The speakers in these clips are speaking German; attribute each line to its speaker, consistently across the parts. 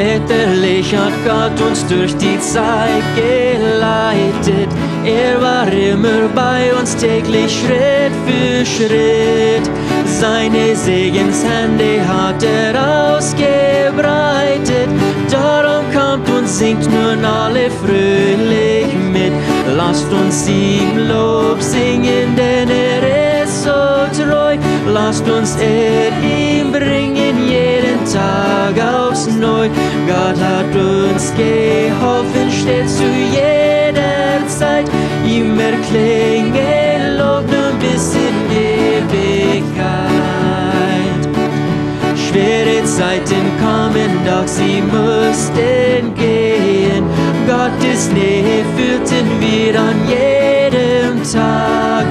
Speaker 1: Väterlich hat Gott uns durch die Zeit geleitet. Er war immer bei uns täglich Schritt für Schritt. Seine Segenshände hat er ausgebreitet. Darum kommt und singt nun alle fröhlich mit. Lasst uns ihm Lob singen, denn er ist so treu. Lasst uns ihm bringen, jeden Tag aufs Neu. Gott hat uns geholfen, steht zu jeder Zeit. Ihm erklinge Lob nun bis in Ewigkeit. Schwere Zeiten kommen, doch sie mussten gehen. Gottes Nähe fühlten wir an jedem Tag.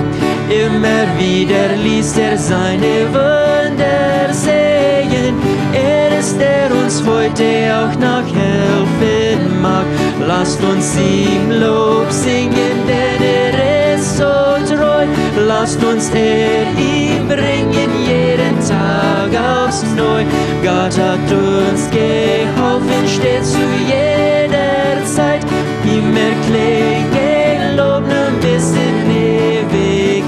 Speaker 1: Immer wieder ließ er seine Wunder sehen. Er ist, der uns heute auch noch helfen mag. Lasst uns ihm Lob singen, denn er ist so treu. Lasst uns ihm bringen, jeden Tag aufs Neu. Gott hat uns geholfen, steht zu jeder Zeit. Ihm erklinge Lob nun bis in Ewigkeit.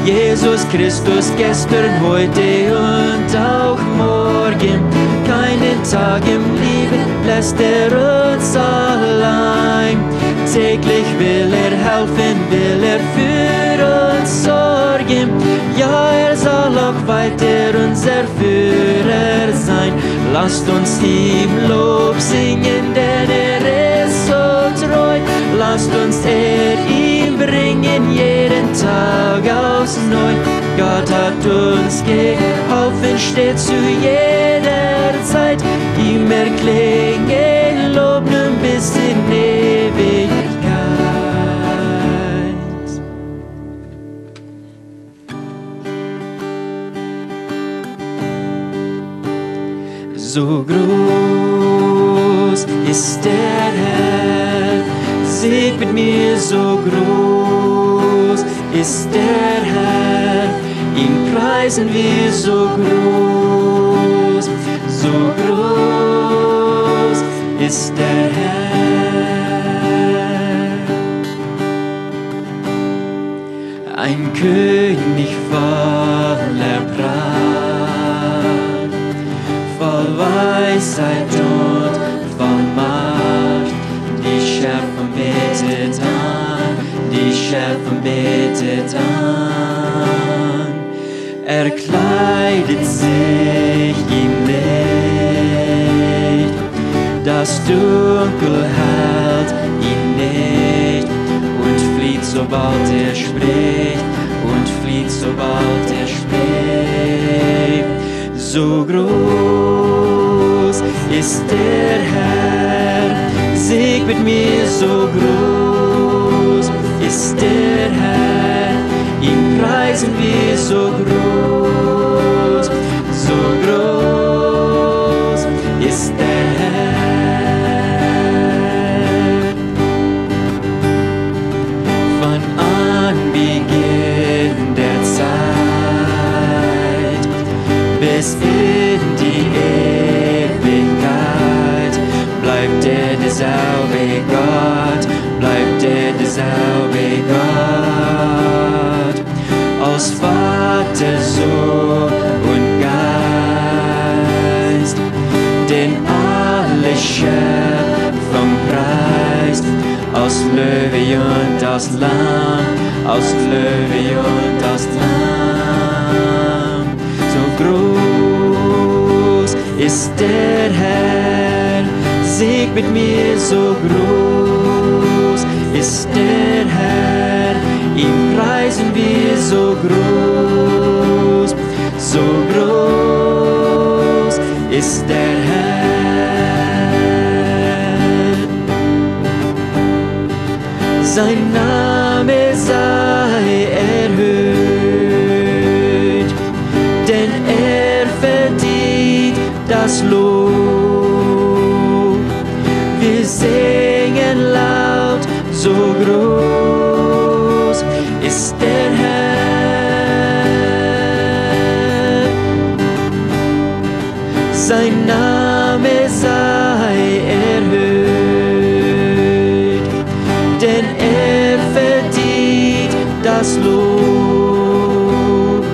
Speaker 1: Jesus Christus gestern, heute und auch morgen. Keinen Tag im Leben lässt er uns allein. Täglich will er helfen, will er für uns sorgen. Ja, er soll auch weiter unser Führer sein. Lasst uns ihm Lob singen, denn er ist so treu. Lasst uns ihm bringen, jeden Tag aufs Neu. Gott hat uns geholfen, steht zu jeder Zeit. Ihm erklinge Lob nun bis in Ewigkeit. So groß ist der Herr, singt mit mir, so groß ist der Herr, ihn preisen wir, so groß ist der Herr. Ein König voller Pracht, voll Weisheit und voll Macht. Die Schöpfung betet an, die Schöpfung betet an. Er kleidet sich in Licht, das Dunkel hält ihn nicht und flieht, sobald er spricht, und flieht, sobald er spricht. So groß ist der Herr, singt mit mir, so groß ist der Herr, ihn preisen wir, so groß ist der Herr. Von Anbeginn der Zeit bis in die Ewigkeit bleibt er derselbe Gott, bleibt er derselbe Gott. Aus Vater, Sohn und Geist, denn alle Schöpfung preist, aus Löwe und aus Lamm, aus Löwe und aus Lamm. So groß ist der Herr, singt mit mir, so groß ist der Herr, ihm preisen wir, so groß ist der Herr. Sein Name sei erhöht, denn er verdient das Lob. Wir singen laut, so groß ist der Herr. Sein Name sei erhöht, denn verdient das Lob.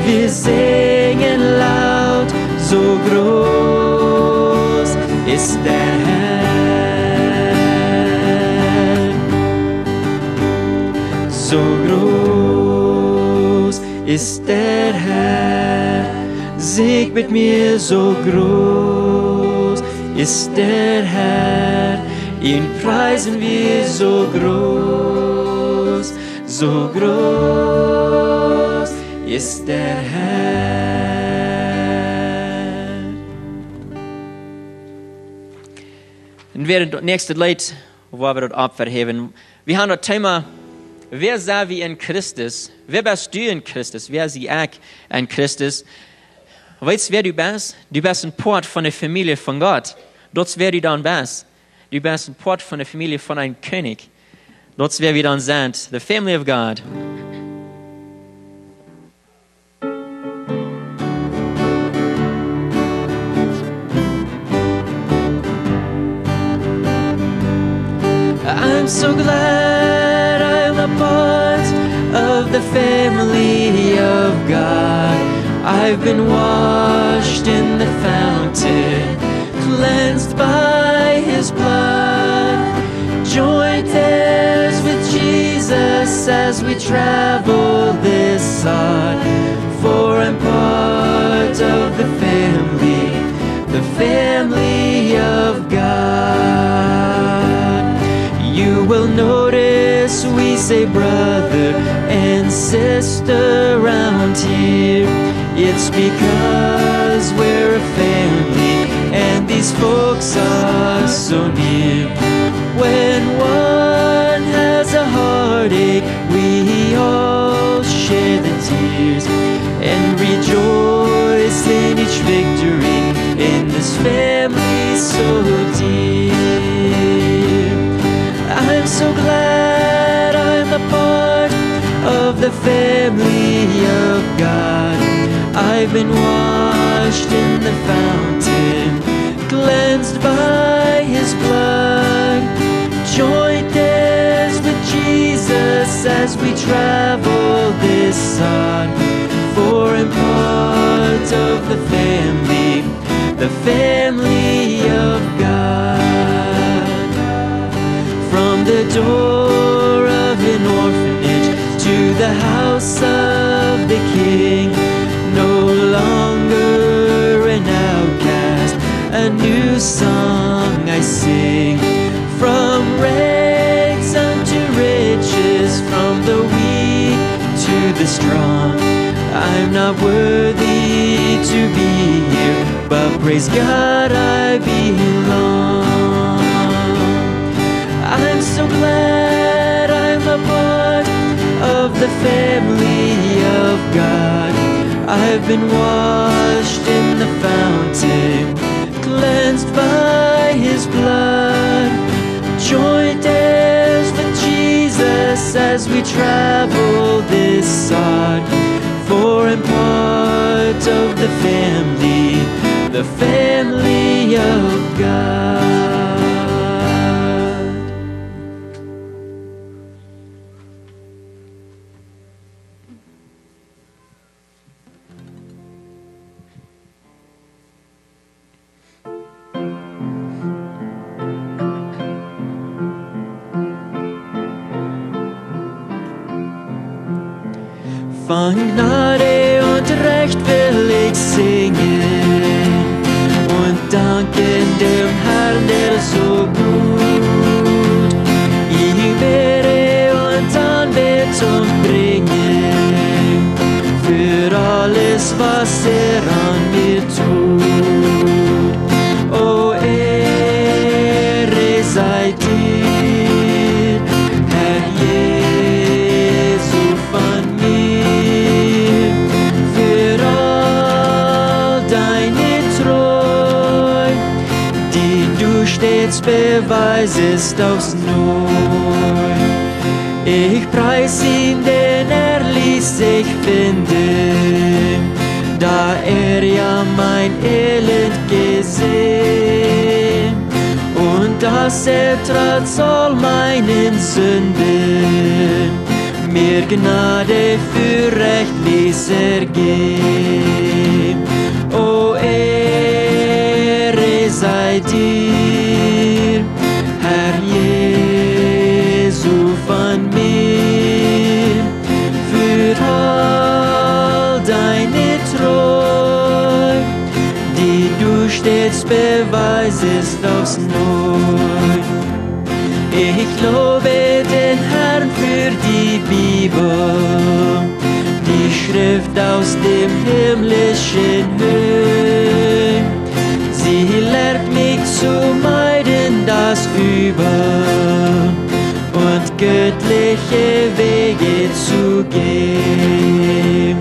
Speaker 1: Wir singen laut, so groß ist der Herr, so groß ist der Herr. Sing mit mir, so groß ist der Herr, ihn preisen wir, so groß ist der Herr. Und während das nächste Lied, wo wir dort abverheben, wir haben das Thema, wer sei wie in Christus? Wer bist du in Christus? Wer sie ich in Christus? Weißt du, wer du bist? Du bist ein Port von der Familie von Gott. Dort wer du dann bist. Du bist ein Port von der Familie von einem König. Dort wer wir dann sind. The family of God. I'm so glad I'm a part of the family of God. I've been washed in the fountain, cleansed by His blood, joint heirs with Jesus as we travel this sod. For I'm part of the family of God. You will notice we say brother and sister around here. It's because we're a family and these folks are so near. When one has a heartache, we all share the tears and rejoice in each victory in this family so dear. I'm so glad I'm a part of the family of God. I've been washed in the fountain, cleansed by His blood, joint heirs with Jesus as we travel this sod. For I'm part of the family of God. From the door of an orphanage to the house of the King, no longer an outcast, a new song I sing. From rags unto riches, from the weak to the strong. I'm not worthy to be here, but praise God I belong. I'm so glad I'm a part of the family of God. I've been washed in the fountain, cleansed by His blood, joint heirs with Jesus as we travel this sod. For I'm part of the family of God. Von Gnade und Recht will ich singen und danken dem Herrn, der ist so gut. Ich werde und Anbetung bringen für alles, was an mir tut. O Ehre sei dir, Herr Jesu von mir, für all deine Treu, die du stets beweisest aufs Neu. Ich preis ihn, denn ließ sich finden, da ja mein Elend gesehen und dass trotz all meinen Sünden mir Gnade für Recht ließ geben. O Ehre sei dir, Herr Jesu von mir, für all deine Treu, die du stets beweisest aufs Neu. Ich lobe den Herrn für die Bibel, die Schrift aus dem himmlischen Höhe. Sie lehrt mich zu meiden das Übel und göttliche Wege zu gehen.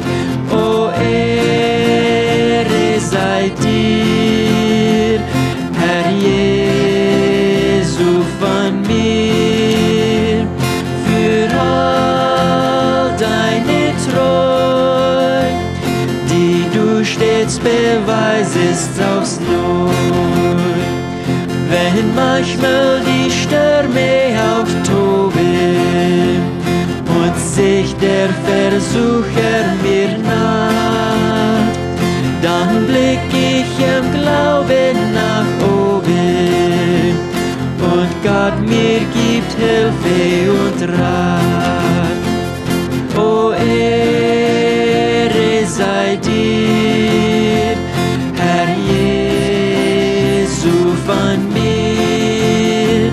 Speaker 1: O Ehre sei dir, Herr Jesu von mir, für all deine Treu, die du stets beweisest aufs Neu. Wenn manchmal die Stürme auftoben und sich der Versucher mir naht, dann blick ich im Glauben nach oben und Gott mir gibt Hilfe und Rat. O Ehre sei dir, Herr Jesu von mir,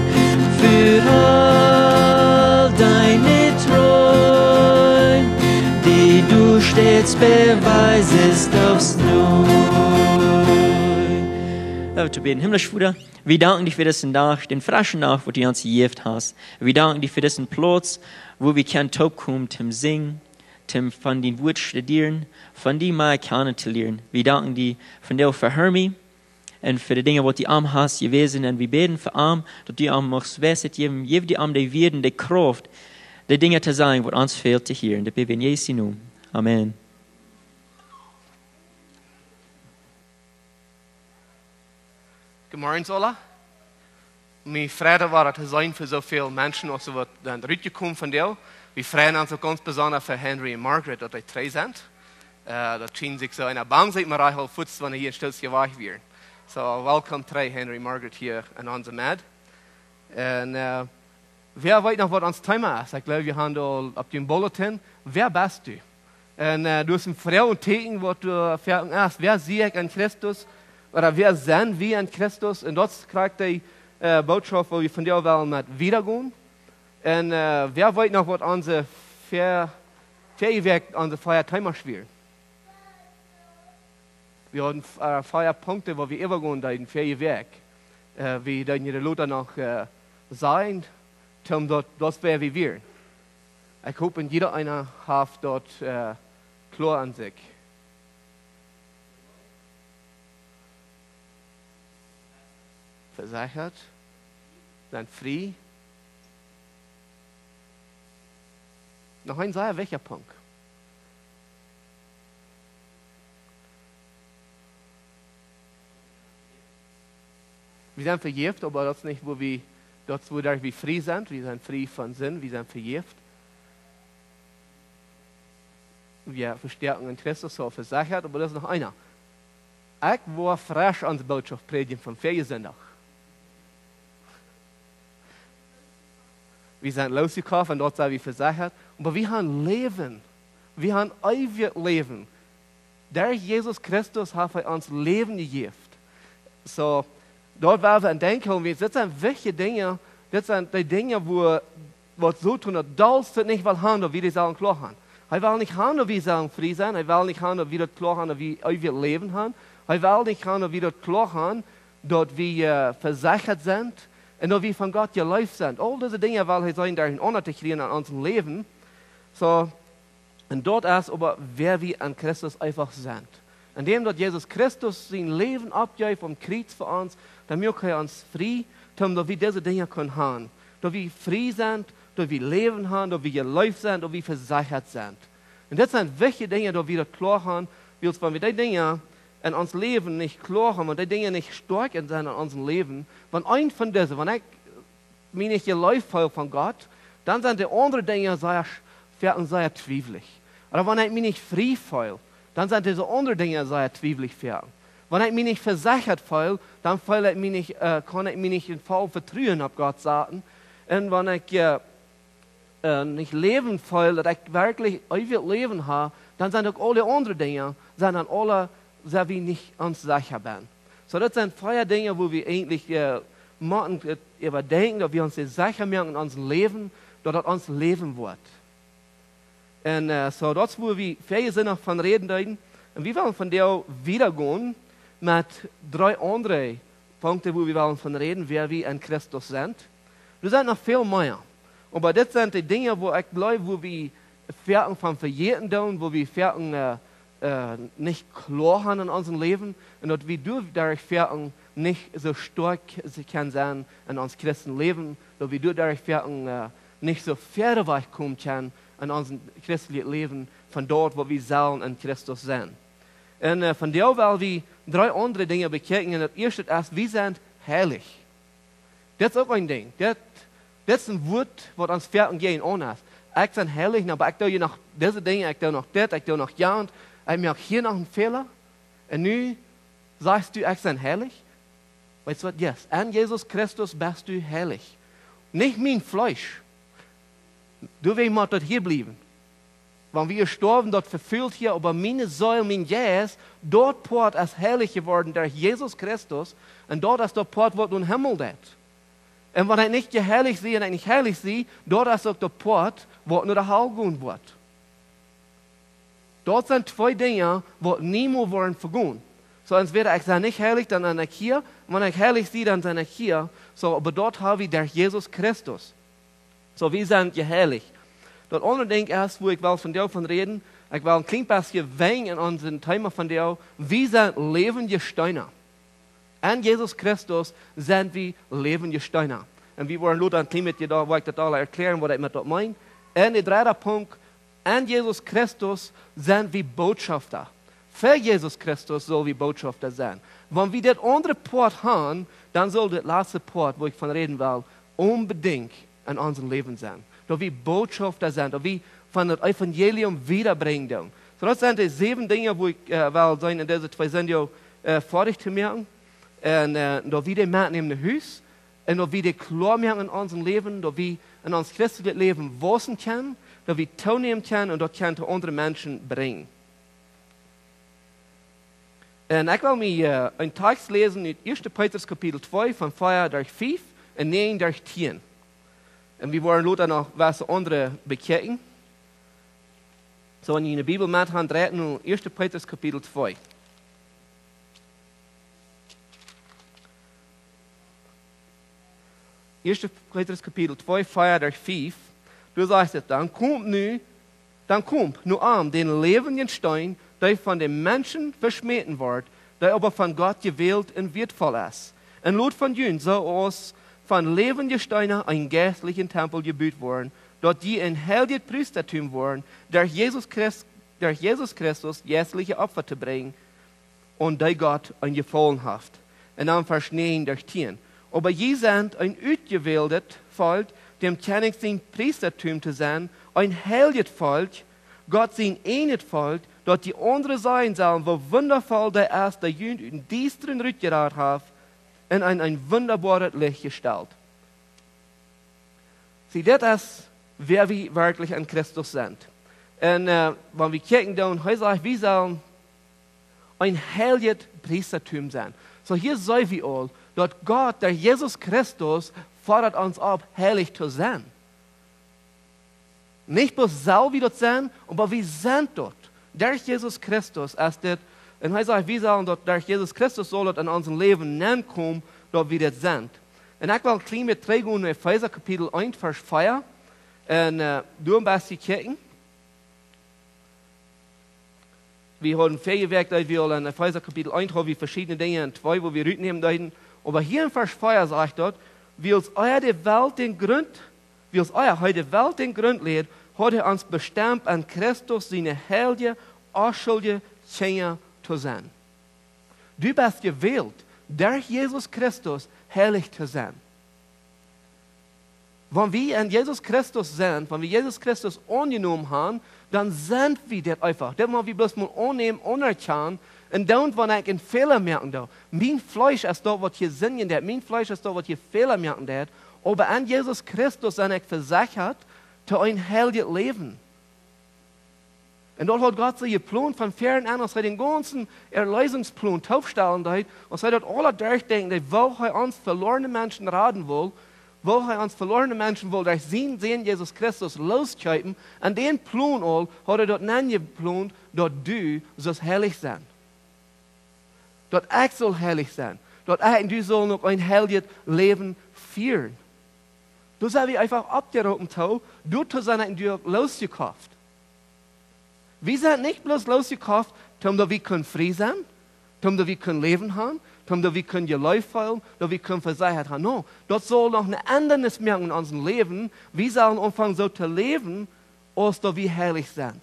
Speaker 1: für all deine Treu, die du stets beweisest aufs Neu. Zu beten. Himmlischer Vater, wir danken dir für diesen Tag, den frischen Tag, wo du uns gegeben hast. Wir danken dir für diesen Platz, wo wir können taub kommen, zum Singen, zum von den Wort studieren, von dir mal kennen zu lernen. Wir danken dir von dir für Hermy und für die Dinge, die du am hast gewesen. Und wir beten für Arm, dass du am machst, weißt geben, die am die Werden, die Kraft, die Dinge zu sagen, was uns fehlt zu hören. Das beten wir in Jesu Namen. Amen.
Speaker 2: Goedemorgen alle. Mijn vrede war te zijn voor zoveel mensen als wat dan uitgekomen van deel. We freuen ons ook ganz besonders für Henry und Margaret, dat die 3 sind. Dat schien sich so in der Bank sieht man reichlich futz, wenn hier stills gewacht wird. So, welcome 3 Henry Margaret hier in unserem Med. Und wer weiß noch, was uns Thema ist? Ich glaube, wir haben da auf dem Bulletin, wer bist du? Und du hast eine Frau und Theken, wo du fragen hast, wer sehe ich an Christus? Oder wer sind wir an Christus? Und dort kriegt die Botschaft, wo wir von dir wollen mit wiedergehen. Und wer weiß noch, was unser Fähigkeit, unser Feierthema spielt? Wir haben Feierpunkte, wo wir übergehen, da in Fähigkeit. Wie dann die Leute noch sein, das wäre wie wir. Ich hoffe, jeder einer hat dort klar an sich. Versichert, dann frei. Noch ein sehr welcher Punkt. Wir sind verjährt, aber das nicht, wo wir frei sind. Wir sind frei von Sinn, wir sind verjährt. Wir verstärken in Christus, so versichert, aber das ist noch einer. Ich war frisch an der Botschaft predigen vom Feriensonntag. Wir sind losgekommen und dort sind wir versichert. Aber wir haben Leben. Wir haben ewig Leben. Durch Jesus Christus hat er uns Leben gegeben. So, dort werden wir denken, das sind wichtige Dinge, das sind die Dinge, wo so tun, dass das nicht will haben, wie die sagen, klar haben. Er will nicht haben, wie sie sagen, frei sein. Er will nicht haben, wie das klar haben, wie ewig Leben haben. Er will nicht haben, wie das klar haben, dort wir versichert sind. Und dass wir von Gott geläuft sind. All diese Dinge will er sein, darin unterkriegen an unserem Leben. So, und dort ist aber, wer wir an Christus einfach sind. Indem dort Jesus Christus sein Leben abgibt vom Kreuz für uns, damit wir uns frei, damit wir diese Dinge können haben. Dass wir frei sind, dass wir Leben haben, dass wir geläuft sind, dass wir versichert sind. Und das sind wichtige Dinge, dass wir das klar haben, wenn wir die Dinge in ons Leben nicht klar haben und die Dinge nicht stark sind in unserem Leben, wenn ein von diesen, wenn ich mich nicht geläuft habe von Gott, dann sind die anderen Dinge sehr twiefelig. Oder wenn ich mich nicht frei fühle, dann sind diese anderen Dinge sehr twiefelig werden. Wenn ich mich nicht versichert fühle, dann kann ich mich nicht in voll vertrauen auf Gott sagen. Und wenn ich nicht leben fühle, dass ich wirklich ewig Leben habe, dann sind auch alle anderen Dinge, sind dann alle sehr wie nicht uns sicher bin. So, das sind 4 Dinge, wo wir eigentlich müssen überdenken, dass wir uns sicher machen in unserem Leben, dass das unser Leben wird. Und so, das, wo wir 4 Sinne von reden werden. Und wir wollen von der wiedergehen mit 3 andere Punkte, wo wir wollen von reden, wer wir in Christus sind. Wir sind noch viel mehr. Aber das sind die Dinge, wo ich glaube, wo wir Ferien von Verjährten tun, wo wir Ferien nicht klar haben in unserem Leben und dass wir dadurch Ferien nicht so stark können sein in unserem Christenleben, dass wir dadurch Ferien nicht so fernweg kommen können in unserem christlichen Leben von dort, wo wir sollen in Christus sind. Und von der weil wir 3 andere Dinge bekijken. En het eerste is, wir sind heilig. Das ist auch ein Ding. Das ist ein Wort, was uns Ferien gehen ohne. Ich bin heilig, aber ich tue noch diese Dinge, ich tue noch das, ich tue noch ja und ich mache hier noch einen Fehler. Und nun sagst du, ich bin heilig. Weißt du was? Yes. An Jesus Christus bist du heilig. Nicht mein Fleisch. Du willst mal dort hier bleiben. Wenn wir sterben, dort verfüllt hier, aber meine Säule, mein Jas, dort Port ist heilig geworden, der Jesus Christus, und dort ist der Port, wo du im Himmel das. Und wenn ich nicht geheiligt sehe und ich nicht heilig sehe, dort ist auch der Port, wo nur der Heil gehen wird. Dort sind 2 Dinge, die niemals werden vergehen. So, entweder ich sei nicht heilig, dann bin ich hier. Und wenn ich heilig sehe, dann bin ich hier. So, aber dort habe ich der Jesus Christus. So, wir sind geheiligt. Das andere Ding ist, wo ich will von dir von reden, ich will ein klein bisschen Wein in unserem Thema von dir. Wir sind lebende Steine. An Jesus Christus sind wir lebende Steine. Und wir wollen nur ein klein mit dir da, wo ich das alle erklären, was ich mit das meine. Und der 3. Punkt, an Jesus Christus sind wir Botschafter. Für Jesus Christus soll wir Botschafter sein. Wenn wir das andere Port haben, dann soll das letzte Port, wo ich von reden will, unbedingt in unserem Leben sein. Dass wir Botschafter sind, dass wir von dem Evangelium wiederbringen. So, das sind die 7 Dinge, wo ich will sein, in diese 2 sind ja fertig zu machen. Und dass wir die machen in dem Haus. Und dass wir die klar machen in unserem Leben, dass wir in unser christliches Leben wachsen können, dass wir teilnehmen können und das können andere Menschen bringen. Und ich will mir einen Text lesen in 1. Petrus Kapitel 2 von 4 durch 5 und 9 durch 10. Und wir wollen Luther noch was andere bekijken. So, wenn ihr in der Bibel mit habt, reden 1. Petrus Kapitel 2. 1. Petrus Kapitel 2, 4 durch 5. Du sagst es, dann kommt nur an den lebenden Stein, der von den Menschen verschmäht wird, der aber von Gott gewählt und wertvoll ist. Und Lot von Jün so aus von lebenden Steinen ein geistlichen Tempel gebaut worden, dort die ein heiliges Priestertum waren, der Jesus Christus jährliche Opfer zu bringen und der Gott ein Gefallen hat. Und dann Vers 9 durch 10. Aber je sind ein ausgewähltes Volk, dem Königlichen Priestertum zu sein, ein heiliges Volk, Gott sein eines Volk, dort die andere sein sollen, wo wundervoll der ist, der Jünd in düsteren Rückgrat hat, in ein wunderbares Licht gestellt. Sieh, das ist, wer wir wirklich in Christus sind. Und wenn wir kicken, dann sagt, wir sollen ein heiliges Priestertum sein. So hier sehen wir all, dass Gott, der Jesus Christus, fordert uns ab, heilig zu sein. Nicht bloß soll wir dort sein, aber wir sind dort. Durch Jesus Christus ist das. Und er sagt, wir sollen dort, durch Jesus Christus soll dort in unserem Leben kommen, dort wir das sind. Und ich will ein klein mit reingehen in Epheser Kapitel 1, Vers 4. Und du ein bisschen kicken. Wir haben viel Werk, dass wir in Epheser Kapitel 1 haben wir verschiedene Dinge, in 2, wo wir rübernehmen dürfen. Aber hier in Vers 4 sagt dort, wie uns euer die Welt den Grund lehrt, hat uns bestimmt an Christus seine heilige, unschuldige Kinder zu sein. Du bist gewählt, durch Jesus Christus herrlich zu sein. Wenn wir in Jesus Christus sind, wenn wir Jesus Christus angenommen haben, dann sind wir das einfach. Das wollen wir bloß mal annehmen, anerkennen. Und dann, wenn ich einen Fehler merken darf. Mein Fleisch ist da, was hier singen darf. Mein Fleisch ist da, was hier Fehler merken darf. Aber an Jesus Christus sind ich versichert, zu ein heiliges Leben. Und dort hat Gott sich geplant von fern an, als er den ganzen Erlösungsplan aufstellen hat, als er dort alle durchdenken, wo er uns verlorene Menschen raten will, wo er uns verlorene Menschen will, durch sein Sehen Jesus Christus loskaufen, an den Plan all hat er dort geplant, dort du sollst heilig sein. Dort ich soll heilig sein. Dort ich und du soll noch ein heiliges Leben führen. Du sollst wir einfach abgeroten, du zu sein und du losgekauft. Wir sind nicht bloß losgekauft, damit wir können frei sein, damit wir können leben haben, damit wir können Geläuf fallen, damit wir können Versicherheit haben. No, dort soll noch eine Ändernis merken in unserem Leben. Wir sollen anfangen so zu leben, als dass wir heilig sind.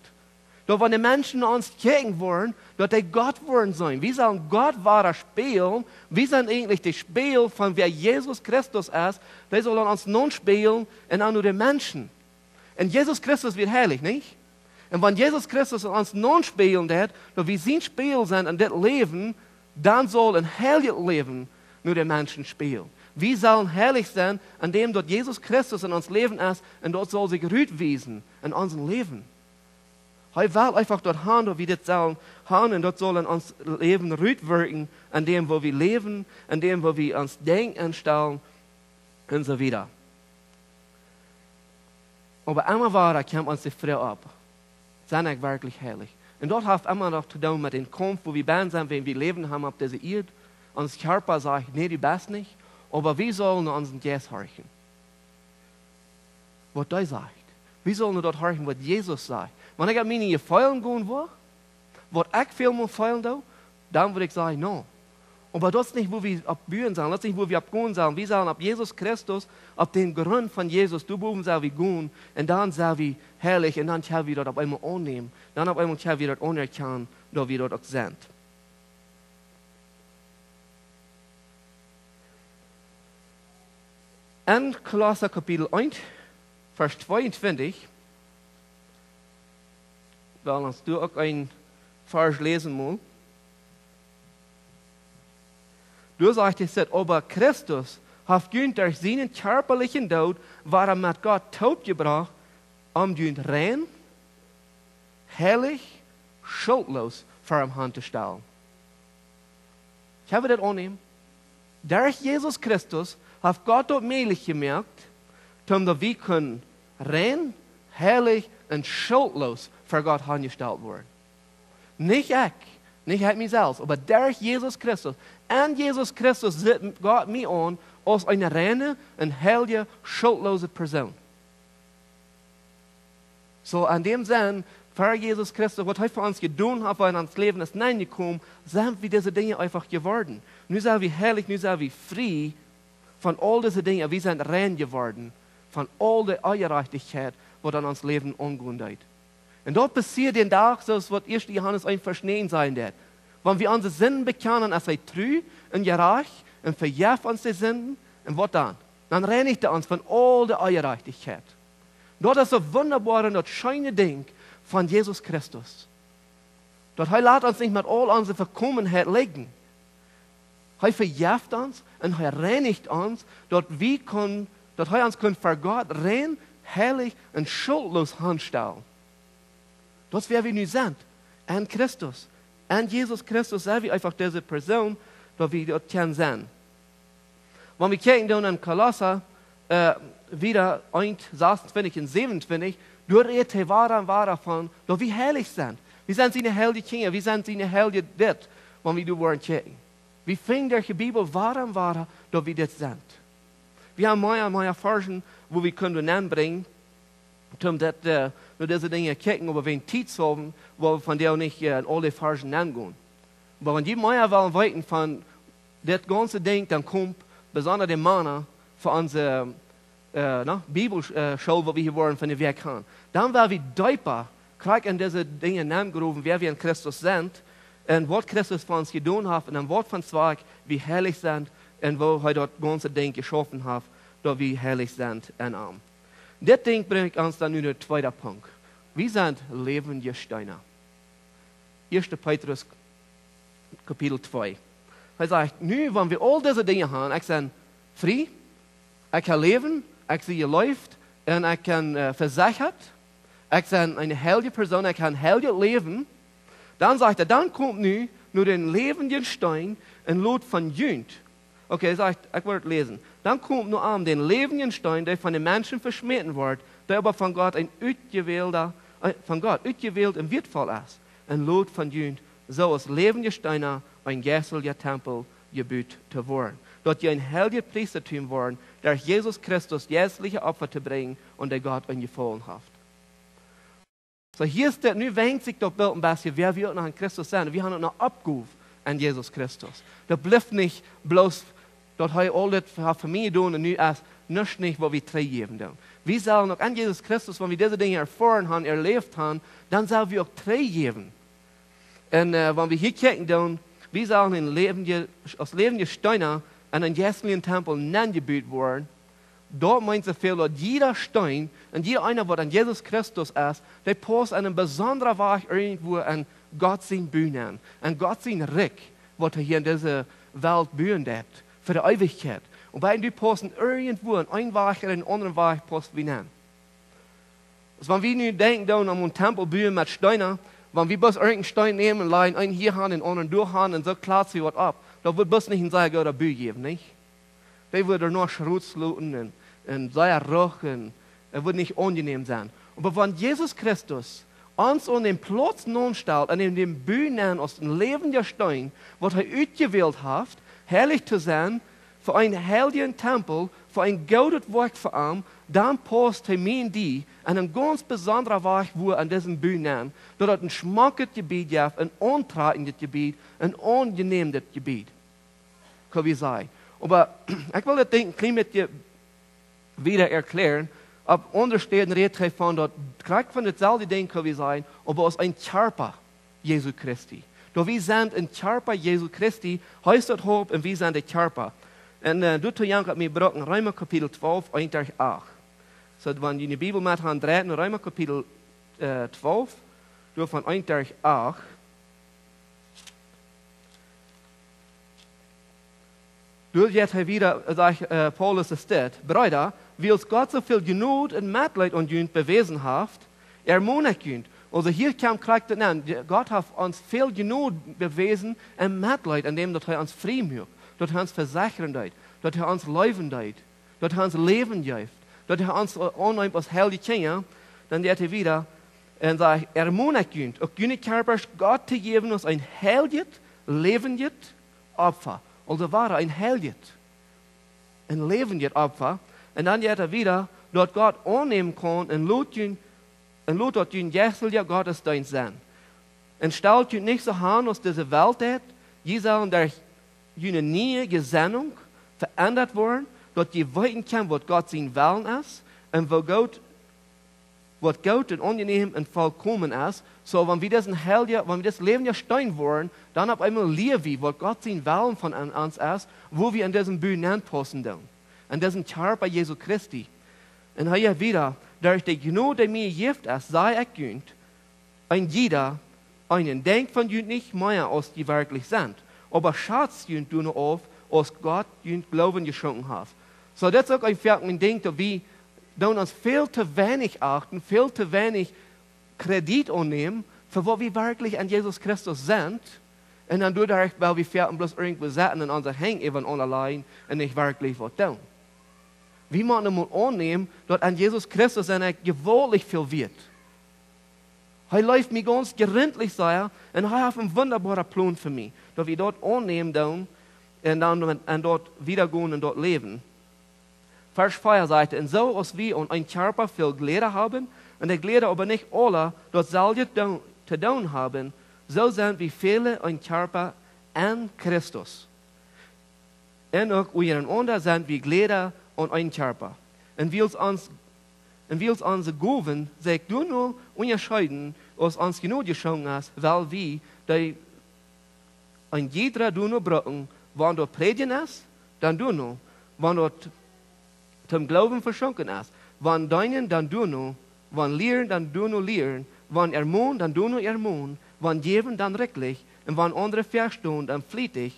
Speaker 2: Dort, wenn die Menschen uns gegen wollen, dort die Gott wollen sein. Wir sollen Gott wahrer spielen. Wir sind eigentlich das Spiel von wer Jesus Christus ist. Die sollen uns nun spielen in andere Menschen. Und Jesus Christus wird heilig, nicht? Und wenn Jesus Christus uns nun spielen wird, dass wir sein Spiel sind in das Leben, dann soll ein heiliges Leben nur den Menschen spielen. Wir sollen heilig sein, indem dort Jesus Christus in uns Leben ist und dort soll sich Rüt wiesen in unserem Leben. Er will einfach dort haben, wo wir das sollen haben, und dort soll in uns Leben Rüt wirken, an dem, wo wir leben, an dem, wo wir uns denken stellen und so weiter. Aber immer weiter kommt uns die Frage ab. Sind ich wirklich heilig? Und dort hat immer noch zu tun mit dem Kampf, wo wir bei sind, wenn wir leben haben auf dieser Erde. Unser Körper sagt, nee, du bist nicht. Aber wir sollen unseren Geist horchen. Was er sagt. Wir sollen dort horchen, was Jesus sagt. Wenn ich meine Gefallen gehen will, was ich viel mehr feilen will, dann würde ich sagen, no. Aber das ist nicht, wo wir abbühen sollen, das ist nicht, wo wir abgehen sollen. Wir sollen ab Jesus Christus, ab dem Grund von Jesus, du buben sollen wir gehen, und dann sollen wir herrlich, und dann können wir dort auf einmal annehmen. Dann auf einmal können wir dort anerkennen, dass wir dort auch sind. In Kolosser Kapitel 1, Vers 22, weil uns du auch ein Vers lesen musst. Du sagst es, aber Christus hat durch seinen körperlichen Tod, war er mit Gott totgebracht, den rein, heilig, schuldlos vor ihm Hand zu stellen. Ich habe das annehmen. Durch Jesus Christus hat Gott dort möglich gemacht, damit wir können rein, heilig und schuldlos vor Gott angestellt werden. Nicht ich mich selbst, aber durch Jesus Christus. Und Jesus Christus sieht Gott mich an als eine reine und heilige, schuldlose Person. So an dem Sinn, für Jesus Christus, was er für uns getan hat, weil er ins Leben ist hineingekommen, sind wir diese Dinge einfach geworden. Nun sind wir heilig, nun sind wir frei von all diesen Dingen. Wir sind rein geworden von all der Ungerechtigkeit, was an uns Leben angehen hat. Und dort passiert den Tag, so was 1. Johannes 1 Verschneien sein wird. Wenn wir unsere Sünden bekennen, als sei treu und gerecht und verjährt uns die Sünden, und was dann? Dann reinigt er uns von all der Ungerechtigkeit. Dort ist das wunderbare und das schöne Ding von Jesus Christus. Dort er lässt uns nicht mit all unserer Verkommenheit liegen. Er verjährt uns und er reinigt uns, dort er uns vor Gott rein, heilig und schuldlos handstellen. Das wer wir nun sind. An Christus. An Jesus Christus sind wir einfach diese Person, die wir dort sein. Wenn wir gucken dann in Kolosser, wieder 1, 26 und 27, du redest wahr von, dass wir heilig sind. Wir sind seine heilige Kinder, wir sind seine heilige Dit, wenn wir wollen checken. Wir finden durch die Bibel wahr, dass wir das sind. Wir haben mehr Forschen, wo wir können anbringen, um diese Dinge zu gucken, aber wenn Zeit haben, wo wir von der nicht in alle Forschen angehen. Aber wenn die mehr wollen weiten von das ganze Ding, dann kommt besonders die Männer für unsere Bibelschule, wo wir hier wollen, von der wir können. Dann werden wir deutlicher, gleich in diese Dinge angerufen, wer wir in Christus sind, und was Christus für uns getan hat, und ein Wort von Zweig, wie herrlich sind, und wo er dort ganze Ding geschaffen hat, da wie herrlich sind und arm. Das Ding bringt uns dann nur der zweite Punkt. Wir sind lebende Steine. 1. Petrus, Kapitel 2. Er sagt, nu, wenn wir all diese Dinge haben, ich bin frei, ich kann leben, ich sehe läuft, und ich kann versichert, ich bin eine heilige Person, ich kann heilig leben, dann sagt er, dann kommt nur den lebenden Stein und Lot von Jünd. Okay, er sagt, ich werde lesen. Dann kommt nur an den lebenden Stein, der von den Menschen verschmäht wird, der aber von Gott ausgewählt und wertvoll ist. Und Lot von Jünd, so als lebende Steine ein geistlicher Tempel gebaut zu werden. Dort je ein heiliges Priestertum worden, der Jesus Christus jährliche Opfer zu bringen und der Gott angefallen hat. So hier ist der, nu wendet sich das Bild ein bisschen, wer wir noch an Christus sind. Wir haben noch Abguf an Jesus Christus. Das bleibt nicht bloß, dass er alles für mich tun und nu erst nicht, was wir geben. Wir sollen noch an Jesus Christus, wenn wir diese Dinge erfahren haben, erlebt haben, dann sollen wir auch geben. Und wenn wir hier gucken, wir sollen aus lebenden Steine an einen geistlichen Tempel gebaut worden. Dort meint es viel, dass jeder Stein und jeder einer, der an Jesus Christus ist, der passt an einen besonderen Weg irgendwo an Gott sein Bühnen, an Gott sein Reich, was er hier in dieser Welt bühnen hat, für die Ewigkeit. Und bei ihm passen irgendwo an einen Weg oder einen anderen Weg passt wie nennen. Also wenn wir nun denken, an einen Tempel bühnen mit Steinen, wenn wir bloß irgendeinen Stein nehmen und leihen, einen hier haben, den anderen durchhauen und so klar sie was ab, da wird bloß nicht in seiner Gott Bühne geben, nicht? Der würde nur Schrutz looten und sehr ruhig und er wird nicht angenehm sein. Aber wenn Jesus Christus uns an den Platz nun stellt, an dem Bühnen aus dem Leben der Stein, was er ausgewählt hat, herrlich zu sein, für einen heiligen Tempel, für ein gutes Werk für ihn, dann passt er mir die an einem ganz besonderen Weg, wo an diesen Bühnen, dort ein schmackendes Gebiet gibt, ein untretendes Gebiet, ein angenehmes Gebiet. Kann ich sagen. Aber ich will das Ding ein klein mit dir wieder erklären. Ab Unterstehen redet er von dort, gleich von dasselbe Ding kann ich sagen, aber aus ein Körper Jesu Christi. Da wir sind ein Körper Jesu Christi, heißt das Hob und wir sind der Körper. Und du zu Jank hat mir gebrochen, Römer Kapitel 12, 1 durch 8. So, wenn die Bibel mit haben, dreht, Römer Kapitel 12, du von 1 durch 8. Du jetzt wieder, sagt Paulus es steht, Brüder, wie uns Gott so viel Genut und Mitleid und uns bewiesen hat, ermutigt uns. Also hier kam gleich an, Gott hat uns viel Genut bewiesen und Mitleid, indem er uns frei macht, dass er uns versichern hat, dass er uns leben hat, dass er uns Leben gibt, dass er uns annimmt als heilige Kinder, dann geht er wieder und sagt, ermutigt uns, auch deine Körper Gott zu geben, uns ein heiliges, lebendes Opfer. Also war er ein heiliges, ein lebendes Opfer. Und dann geht er wieder, dort Gott annehmen kann und lud dort den jährlichen Gottesdienst sein. Und stellt ihn nicht so an, aus dieser Welt hat, die sollen durch eine neue Gesinnung verändert werden, dort die weiten können, was Gott sein Willen ist, und was gut und angenehm und vollkommen ist. So, wenn wir das Leben ja stein wollen, dann auf einmal leben wir, was Gott sein Willen von uns ist, wo wir an diesem Bühnen passen dürfen. An diesem Körper Jesu Christi. Und hier wieder, durch die Gnade, die mir gibt ist, sei ich gönnt, ein jeder einen denkt von jünd nicht mehr, als die wirklich sind. Aber schatz jünd du nur auf, als Gott jünd Glauben geschenkt hat. So, das ist auch ein Ding, dass wir uns viel zu wenig achten, viel zu wenig Kredit annehmen, für was wir wirklich an Jesus Christus sind. Und dann dadurch, weil wir bloß irgendwo sitzen in unser Hängen eben allein und nicht wirklich was tun. Wie man muss annehmen, dass an Jesus Christus eine gewaltig viel wird. Er läuft mir ganz gründlich sein und er hat einen wunderbaren Plan für mich, dass wir dort annehmen und dann dort wiedergehen und dort leben. Vers 4 sagt, und so als wir und ein Körper viel Glieder haben, und die Glieder aber nicht alle dort selber zu tun haben, so sind wir viele ein Körper an Christus. Und auch untereinander sind wir Glieder und ein Körper. Und wir uns Gaben, sagt du nur unterscheiden, was uns genug geschenkt ist, weil wir ein jeder du nur brücken, wann dort predigen ist, dann du nur, wann dort zum Glauben verschunken ist, wann deinen, dann du nur, wann lehren, dann du nur lehren, wann ermahnen, dann du nur ermahnen, wann geben, dann rechtlich, und wann andere verstehen, dann flietig.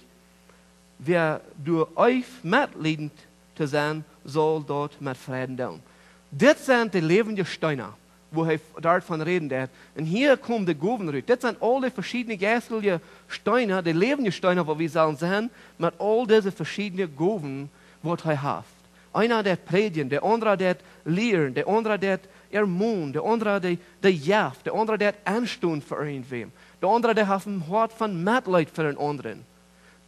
Speaker 2: Wer durch euch mitleidend zu sein, soll dort mit Frieden tun. Das sind die lebenden Steine, wo er davon reden wird. Und hier kommt der Goven raus. Das sind alle verschiedene geistliche Steine, die lebenden Steine, wo wir sollen sein, mit all diesen verschiedenen Goven, was er hat. Einer, der predigen, der andere, der lehren, der andere, der ermahnen, der andere, der jaft, der andere, der anstehen für irgendwem, der andere, der hat ein Wort von Mitleid für den anderen.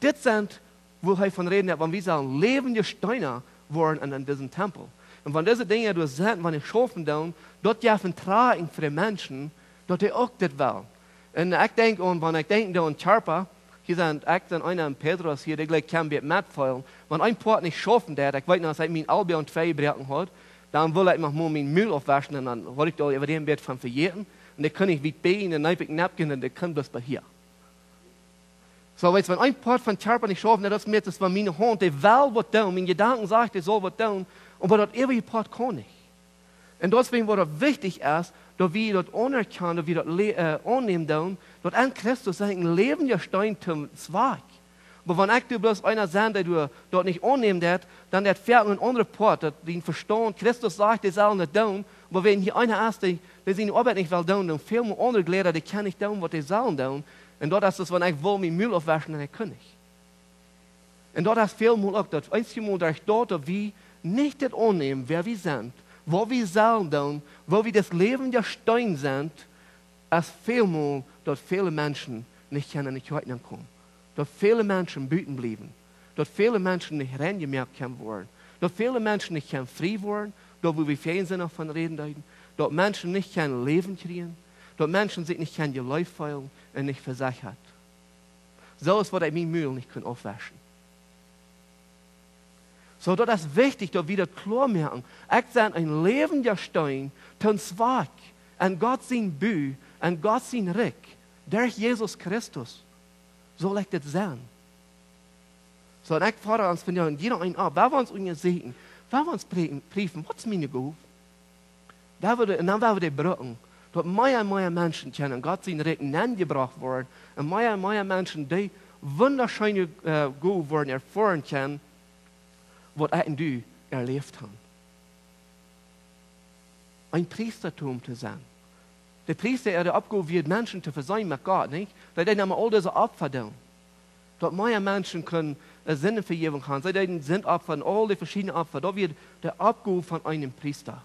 Speaker 2: Das sind, wo er von reden hat, wenn wir sollen lebende Steine worden in diesem Tempel. Und wenn diese Dinge du sind, wenn ich schaffen dann, dort ja von Tragen für die Menschen, dort die auch das will. Und ich denke, wenn ich denke an Charpa, hier sind einer in Petrus hier, der gleich kann mit mitfallen. Wenn ein Port nicht schaffen der, ich weiß noch, dass ich mein Albi und zwei Brecken hat, dann will ich mal meinen Müll aufwaschen und dann wollte ich da über dem Bett von verjähren. Und dann kann ich wie beten und ein Napkin und dann kann das bei hier. So, weißt du, wenn ein Part von Charpa nicht schaffen, das ist mir, das war meine Hand, der will was tun, meine Gedanken sagt, der soll was tun, aber das ewige Part kann nicht. Und deswegen, was wichtig ist, dass wir das anerkennen, dass wir das annehmen, dass an Christus ein Leben ja Stein zum Zweig. Aber wenn ich du bloß einer sein, der du dort nicht annehmen wird, dann der fährt ein anderer Part, der den verstehen, Christus sagt, der soll nicht tun, aber wenn hier einer ist, der seine Arbeit nicht will tun, dann viel mehr andere Lehrer, die kann nicht tun, was die sollen tun. Und dort ist es, wenn ich will, mein Müll aufwaschen, dann kann ich. Und dort ist viel mehr auch, das einzige Mal, dass ich dort, dass wir nicht das annehmen, wer wir sind, wo wir sollen tun, wo wir das Leben der Stein sind, als viel mehr, dass viele Menschen nicht in die Kjoakj kommen. Dass viele Menschen büten bleiben. Dass viele Menschen nicht reingemerkt werden. Dass viele Menschen nicht frei werden, dort wo wir fähig sind, davon reden. Dass Menschen nicht kein Leben kriegen. Dass Menschen sich nicht kein Geläuf feilen und nicht versichert. So ist, was ich mein Müll nicht aufwaschen kann. So, das ist wichtig, dass wir das klar merken. Ich bin ein lebender Stein, zum Zweig, an Gott sein Bü, an Gott sein Reich, durch Jesus Christus. Soll ich das sein? So, und ich fordere uns von jeder einen ab, wer wir uns sehen, wer wir uns prüfen, was ist meine Gabe? Und dann werden wir die brücken, dass mehr und mehr Menschen kennen, Gott sein Reich angebracht werden, und mehr Menschen die wunderschöne Gabe werden erfahren können, was ich und du erlebt haben. Ein Priestertum zu sein. Der Priester, der Abgabe wird, Menschen zu versöhnen mit Gott, nicht? Weil die haben all diese Opfer tun. Dort mehr Menschen können Sündenvergebung haben. Sie sind Opfer und all die verschiedenen Opfer. Da wird der Abgabe von einem Priester.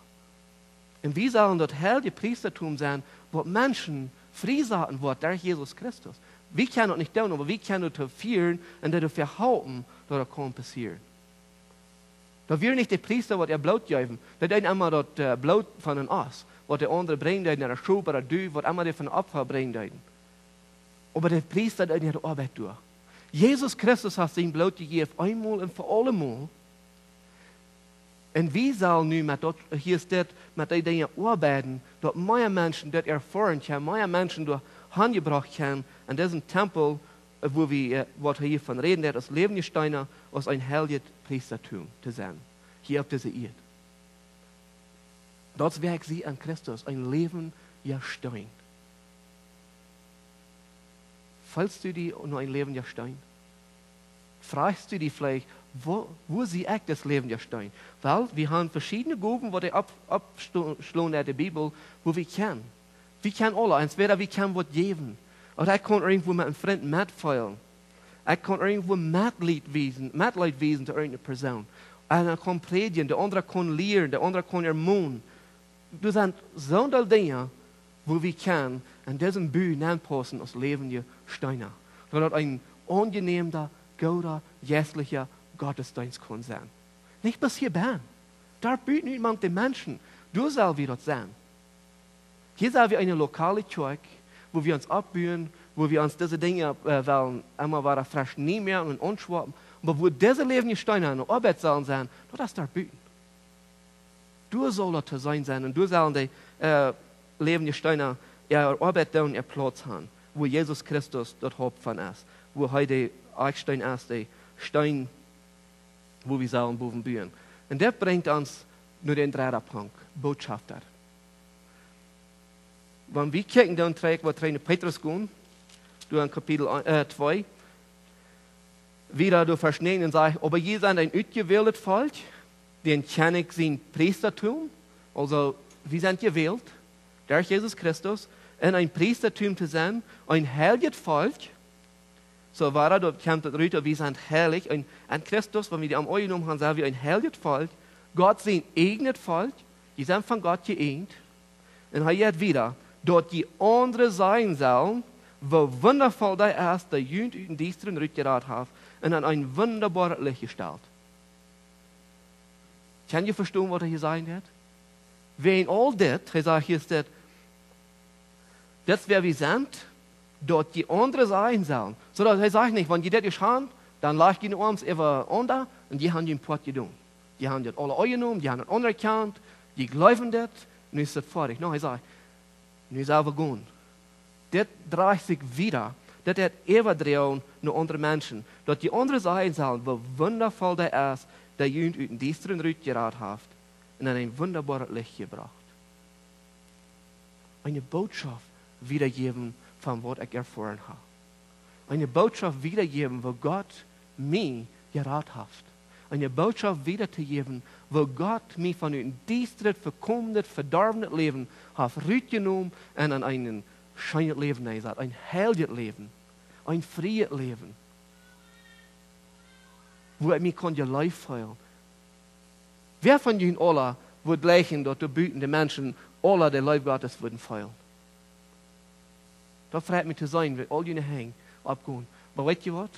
Speaker 2: Und wir sollen dort heilige Priestertum sein, wo Menschen freisagen wird durch Jesus Christus. Wir können das nicht tun, aber wir können das führen und das verhalten, dass das kann passieren. Da wir nicht die Priester, was Blut geben, da den immer das Blut von uns, was der andere bringt, der Schub oder du, was immer der von Opfer bringt. Aber der Priester, der die Arbeit durch. Jesus Christus hat sein Blut gegeben, einmal und für alle Mal. Und wir sollen nun mit dort, hier steht, mit den Dingen arbeiten, dass mehr Menschen das erfahren können, mehr Menschen durch Hand gebracht können, an diesem Tempel, wo wir, was wir hiervon reden, das Leben der Steine, aus ein heiliges Priestertum zu sein. Hier auf dieser Erde. Dort wirkt sie an Christus, ein Leben der Stein. Fallst du dir nur ein Leben der Stein? Fragst du dich vielleicht, wo sie echt das Leben der Stein? Weil wir haben verschiedene Gaben, die abschlagen in der Bibel, wo wir kennen. Wir kennen alle. Entweder wir können was geben. Oder ich kann irgendwo mit einem Freund mitfeiern. Ich kann irgendwo Mitleid wiesen zu irgendeiner Person. Einer kann predigen, der andere kann lehren, der andere kann ermahnen. Das sind so viele Dinge, wo wir können an diesem Bühnen anpassen als lebende Steine. Dass ein angenehmer, guter, jährlicher Gottesdienst kann sein. Nicht bis hierhin. Da büht niemand den Menschen. Du sollst wieder sein. Hier sind wir eine lokale Kjoakj, wo wir uns abbühen, wo wir uns diese Dinge wollen, einmal war frisch nie mehr und unschwappen, aber wo diese lebenden Steine an der Arbeit sollen sein, das ist da büten. Du sollst zu sein und du sollst die lebenden Steine ihre Arbeit tun, ihr Platz haben, wo Jesus Christus dort Haupt von ist. wo heute der Eichstein ist, der Stein, wo wir sollen boven bauen. Und das bringt uns nur den dritten Punkt, Botschafter. Wenn wir kijken dan trägt, was in Petrus gehen, durch Kapitel 2, wieder durch Vers 9 und sagt, aber ihr seid ein ausgewähltes Volk, den kenne ich sein Priestertum, also wir sind gewählt, durch Jesus Christus, in ein Priestertum zu sein, ein heiliges Volk, so war dort kommt das Rüter, wir sind heilig, an Christus, wenn wir die am Ohr genommen haben, sagen wir ein heiliges Volk, Gott sein eigenes Volk, die sind von Gott geeint, und er jetzt wieder, dort die andere sein sollen, wo wundervoll der ist, der Jünd in diesen Rückgrat hat, und an ein wunderbares Licht gestellt. Kann ihr verstehen, was er hier sagen hat? Wenn all das, er sagt, hier steht, das wer wir sind, dort die andere sein sollen. So dass er sagt nicht, wenn die das schauen, dann lag die uns immer unter und die haben den Port getan. Die haben das alle angenommen, die haben das anerkannt, die glauben das, und ist das fertig. No, er sagt, nu zijn we gaan. Dit draagt sich wieder. Dat het everdrehen naar andere Menschen. Dat die andere zijn zullen, wie wundervoll der ist, der jünd uit een diesteren Rüt geraten heeft en in ein wunderbares Licht gebracht. Eine Botschaft wiedergeben von was ich erfahren habe. Eine Botschaft wiedergeben, wo Gott mich geraten hat. Eine Botschaft wiederzugeben, wo Gott mich von einem diesteren, verkommenen, verdorbenen Leben hat rausgenommen und an ein schönes Leben gesagt, ein heiliges Leben, ein freies Leben, wo ich mich Leib fühlen. Wer von ihnen alle wird lächeln, dort die bütenden Menschen alle der Leib Gottes würden fühlen? Da fragt mich zu sein, wie all jene hängen, abgehen. Aber weißt ihr was?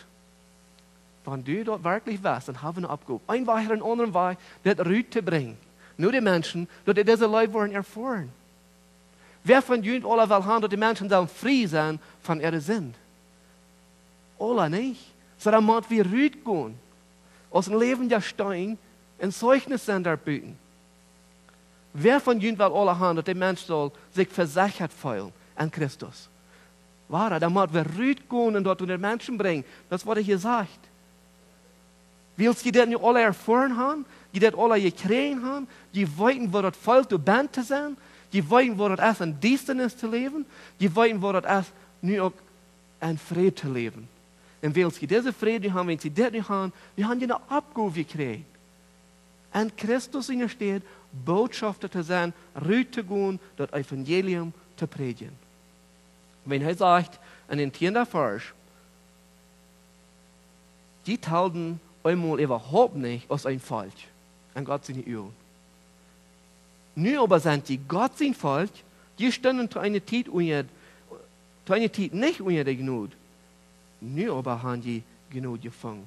Speaker 2: Wenn du dort wirklich warst, dann haben wir abgehoben. Ein Weg oder einen anderen Weg, das Rüt zu bringen. Nur die Menschen, dass diese Leute wollen erfahren. Wer von ihnen alle will haben, dass die Menschen sollen frei sein von ihren Sinn? Alle nicht. So dann muss wir Rüt gehen. Aus dem Leben der Stein ein Zeugnis sein darbieten. Wer von ihnen will alle haben, dass der Mensch soll sich versichert fühlen an Christus? Wahre, dann muss wir Rüt gehen und dort den Menschen bringen. Das, was er hier sagt. Willst du das nicht alle erfahren haben? Die das alle gekriegt haben? Die wollten, wo das Volk zu Band zu sein? Die wollten, wo das ist, in Dienstnis zu leben? Die wollten, wo das ist, nu auch in Frieden zu leben? Und willst du diese Frieden haben, wenn sie das nicht haben, wir haben eine Abgabe gekriegt. An Christus in der steht, Botschafter zu sein, rüt zu gehen, das Evangelium zu predigen. Wenn er sagt, in den 10. Vers, die tauten einmal überhaupt nicht aus ein Volk, an Gott seine Öl. Nu aber sind die Gott sein Volk, die standen zu einer Zeit nicht unter der Gnade. Nu aber haben die Gnade gefangen.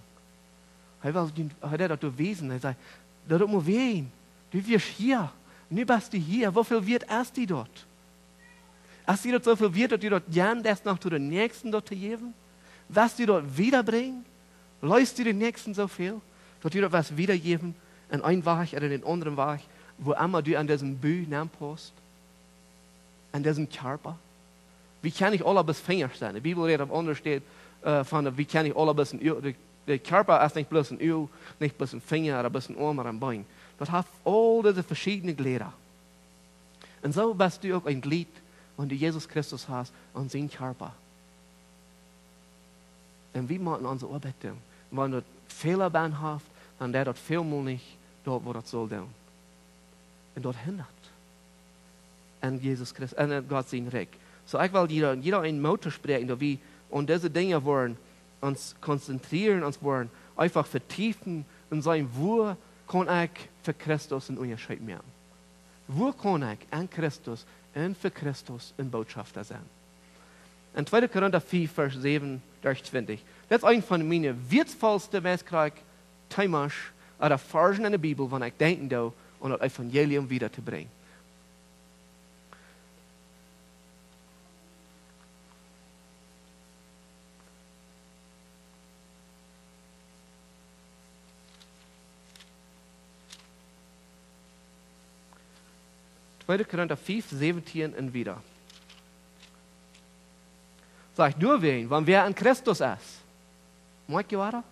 Speaker 2: Er hat das gewesen, er sagt, das muss wehen, du wirst hier, nu bist du hier, wofür wird erst die dort? Hast du dort so viel wird, dass du dort gern das noch zu den Nächsten dort geben? Was du dort wiederbringen? Läufst du den Nächsten so viel, dass du dort was wiedergeben, in einen Weg oder in den anderen Weg, wo immer du an diesem Büh nimmst, an diesem Körper? Wie kann ich alle bis Finger sein? Die Bibel redet auf anderen steht von, wie kann ich alle bis ein Öl, der Körper ist nicht bloß ein Öl, nicht bloß ein Finger oder bloß ein Arm oder ein Bein. Das hat all diese verschiedenen Glieder. Und so bist du auch ein Glied, wenn du Jesus Christus hast und seinen Körper. Und wir machen unsere Arbeit tun. Wenn du Fehler hast, dann der dort vielmal nicht dort, wo das soll tun. Und dort hindert. Und Jesus Christus, und Gott sein Recht. So ich will jeder einen Motor sprechen, dass wir und diese Dinge wollen uns konzentrieren, uns wollen einfach vertiefen und sagen, wo kann ich für Christus einen Unterschied machen? Wo kann ich an Christus und für Christus ein Botschafter sein? In 2. Korinther 4, Vers 7 durch 20. Das ist ein von meinen wertvollsten Themas oder Versen in der Bibel, wenn ich denke, da und das Evangelium wiederzubringen. Korinther 5, 17 und wieder. Sagt nur wen, wenn wer an Christus ist, Mag je waar?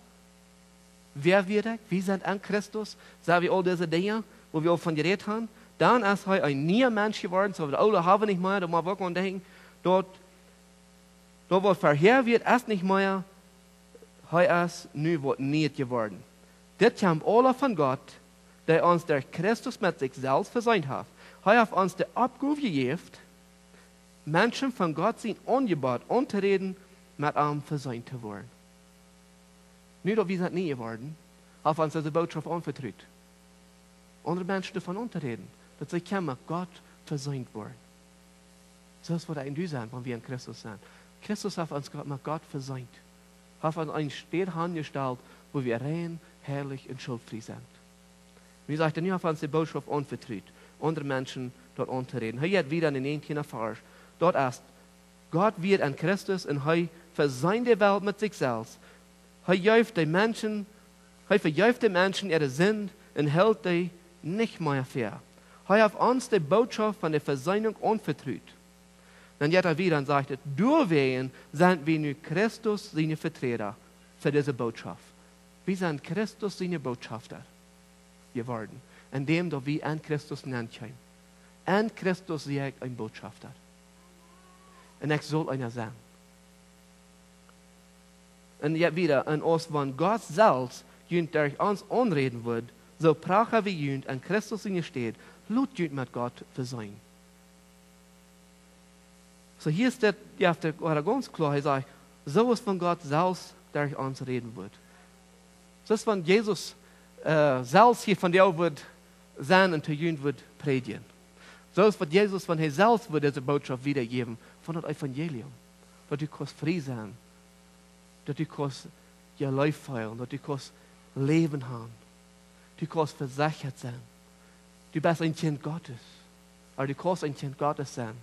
Speaker 2: Wer wird ich? Wir sind an Christus. Sagen wir all diese Dinge, wo wir auch von geredet haben. Dann ist er ein neuer Mensch geworden, so wir alle haben nicht mehr, da mal wirklich denken, dort wo verheer wird, ist nicht mehr, er ist nu wird nicht geworden. Das kommt alle von Gott, der uns der Christus mit sich selbst versöhnt hat. Er hat uns die Abgabe gegeben, Menschen von Gott sind angebaut, anzureden, mit ihm versöhnt zu werden. Nicht, dass wir sind nie geworden, hat uns diese Botschaft anvertraut. Andere Menschen davon anzureden, dass sie mit Gott versöhnt werden. Das ist, was wir sein, wenn wir in Christus sind. Christus hat uns mit Gott versöhnt. Hat uns einen Staat angestellt, wo wir rein, herrlich und schuldfrei sind. Wie sagt er, nu hat uns die Botschaft anvertraut, andere Menschen dort anzureden. Er hat wieder in den einen Vers. Dort ist, Gott wird in Christus und er versöhnt die Welt mit sich selbst. Er verjäuft die Menschen ihre Sinn und hält die nicht mehr fair. Er hat uns die Botschaft von der Versöhnung anvertraut. Dann geht er wieder und sagt, durch wen sind wir nun Christus seine Vertreter für diese Botschaft. Wir sind Christus seine Botschafter geworden, indem wir an Christus nennen können. An Christus sehe ich ein Botschafter. Und ich soll einer sein. Und jetzt wieder, an uns, wenn Gott selbst durch uns anreden wird, so pracher wie jünd an Christus in ihr steht, lut jünd mit Gott versöhnen. So hier ist das, ja, ganz klar, er sagt, so ist von Gott selbst durch uns reden wird. So ist von Jesus selbst hier von dir wird sein und zu jünd wird predigen. So ist von Jesus von er selbst wird diese Botschaft wiedergeben, von das Evangelium. Dass du kannst frei sein, dass du kannst ihr Leben feiern, dass du kannst Leben haben, du kannst versichert sein. Du bist ein Kind Gottes, aber du kannst ein Kind Gottes sein.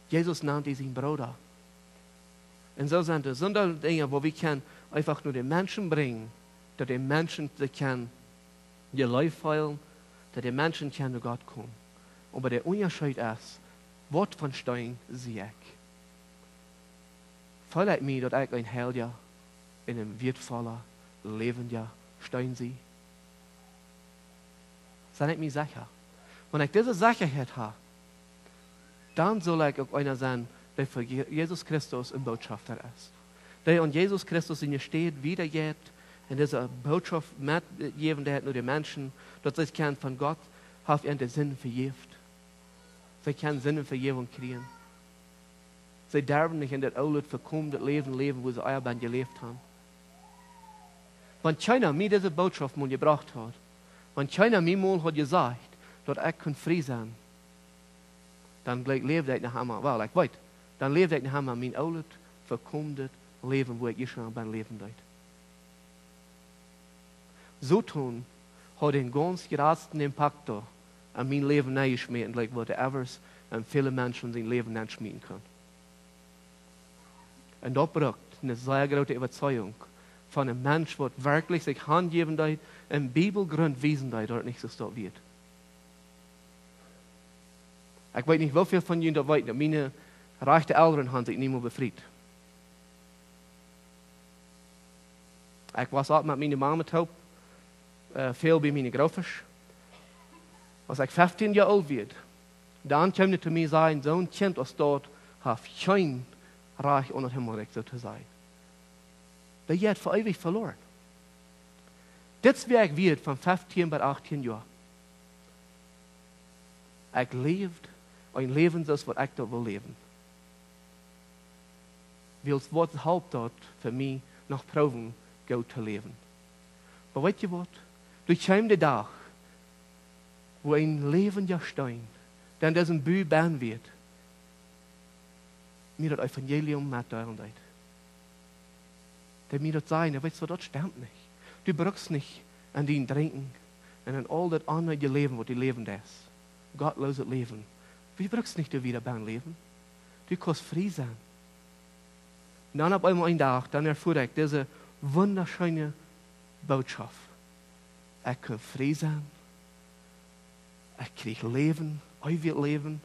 Speaker 2: Jesus nannte ihn Bruder. Und so sind es Dinge, wo wir können einfach nur den Menschen bringen, dass die Menschen können ihr Leben feiern, dass die Menschen können zu Gott kommen. Aber der Unterschied ist, was von Stein sehe ich. Vielleicht mir, dass ich ein Helder in einem wertvollen, lebenden Stein sehe. Sei ich mir sicher. Wenn ich diese Sicherheit habe, dann soll ich auch einer sein, der für Jesus Christus ein Botschafter ist. Der an Jesus Christus in ihr steht, wiedergeht, und diese Botschaft mitgeben, der hat nur die Menschen, dass sie von Gott auf ihren Sinn vergift. Sie können Sinn und Vergebung kriegen. Sie dürfen nicht in das alte, verkommene Leben, wo sie euer Band gelebt haben. Wenn keiner mir diese Botschaft mal gebracht hat, wenn keiner mir mal hat gesagt, dass ich frei sein kann, dann lebt ich nach einmal, well, ich weiß, dann lebt ich nach einmal mein altes, verkommene Leben, wo ich schon beim Leben leid. So tun hat den ganz großen Impact an mein Leben eingeschmiert, like what evers an viele Menschen sein Leben einschmieden können. Und das braucht eine sehr große Überzeugung von einem Mensch, der wirklich sich handgeben hat, im Bibelgrund wiesen hat, dort nicht so stehen wird. Ich weiß nicht, wie viele von Ihnen da weiten, meine reichen Eltern haben sich nicht mehr befreit. Ich was auch mit meiner Mama taub, viel bei meinen Großeltern. Als ich 15 Jahre alt werd, dann kam er zu mir und sagte, so ein Kind als dort hat kein Reich unter Himmelreich so zu sein. Der hat für ewig verloren. Das Werk wird von 15 bis 18 Jahren. Ich lebt ein Leben, das was ich da will leben. Wills wat helpt dat für mich noch proben, gut zu leben. Aber weißt du was? Durch den Tag, wo ein Leben ja stein, dann das ein Büh bauen wird, mir das Evangelium mitteilen wird. Der mir das sagen, weißt du, das stimmt nicht. Du brauchst nicht an den Trinken und an all das andere Leben, was du leben lässt. Gottloses Leben. Du brauchst nicht wieder beim Leben. Du kannst frei sein. Und dann auf einmal einen Tag, dann erfuhr ich diese wunderschöne Botschaft. Ich kann frei sein. Ich kriege Leben, ewig Leben.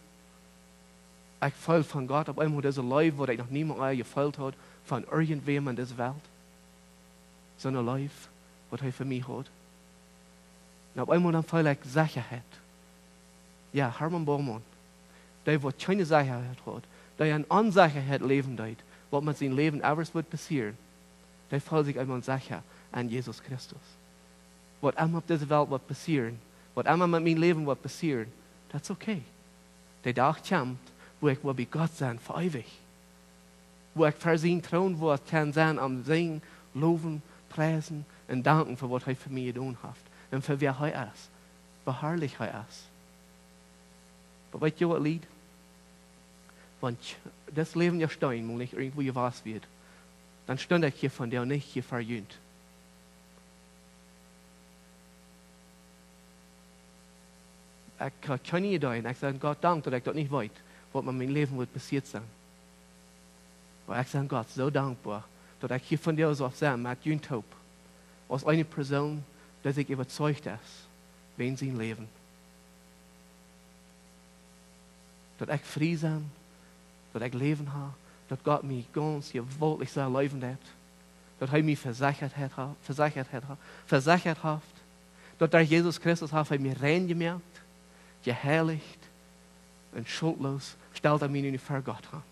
Speaker 2: Ich fühle von Gott auf einmal diese Leben, wo ich noch niemand gefüllt hat, von irgendwem in dieser Welt. sondern Life, was er für mich hat. Und auf einmal dann voll Sicherheit. Ja, Hermy Banman, der wird keine Sicherheit hat, der eine Unsicherheit leben wird, was mit seinem Leben alles wird passieren, der fühlt sich einmal sicher an Jesus Christus. Was einmal auf dieser Welt wird passieren, was einmal mit meinem Leben wird passieren, das ist okay. Der Tag kommt, wo ich bei Gott sein für ewig. Wo ich für sein Thron wird kann sein, am Singen, loben, preisen und danken für was er für mich getan hat. Und für wer er ist. Wie herrlich er ist. Aber weißt du, was Lied? Wenn das Leben ja stein, wo nicht irgendwo was wird, dann stand ich hier von dir und nicht hier verjühnt. Ich kann nicht da und ich sage Gott dank, dass ich das nicht weiß, was mit meinem Leben wird passiert sein. Aber ich sage Gott so dankbar, dass ich hier von dir aus auf sein, mit jünt habe, als eine Person, dass ich überzeugt ist, wen sie leben. Dass ich frei sein, dass ich leben habe, dass Gott mich ganz gewaltig sein Leben hat, dass er mich versichert hat, dass der Jesus Christus hat mir rein gemerkt, geheiligt und schuldlos stellt er mich nicht vor Gott an.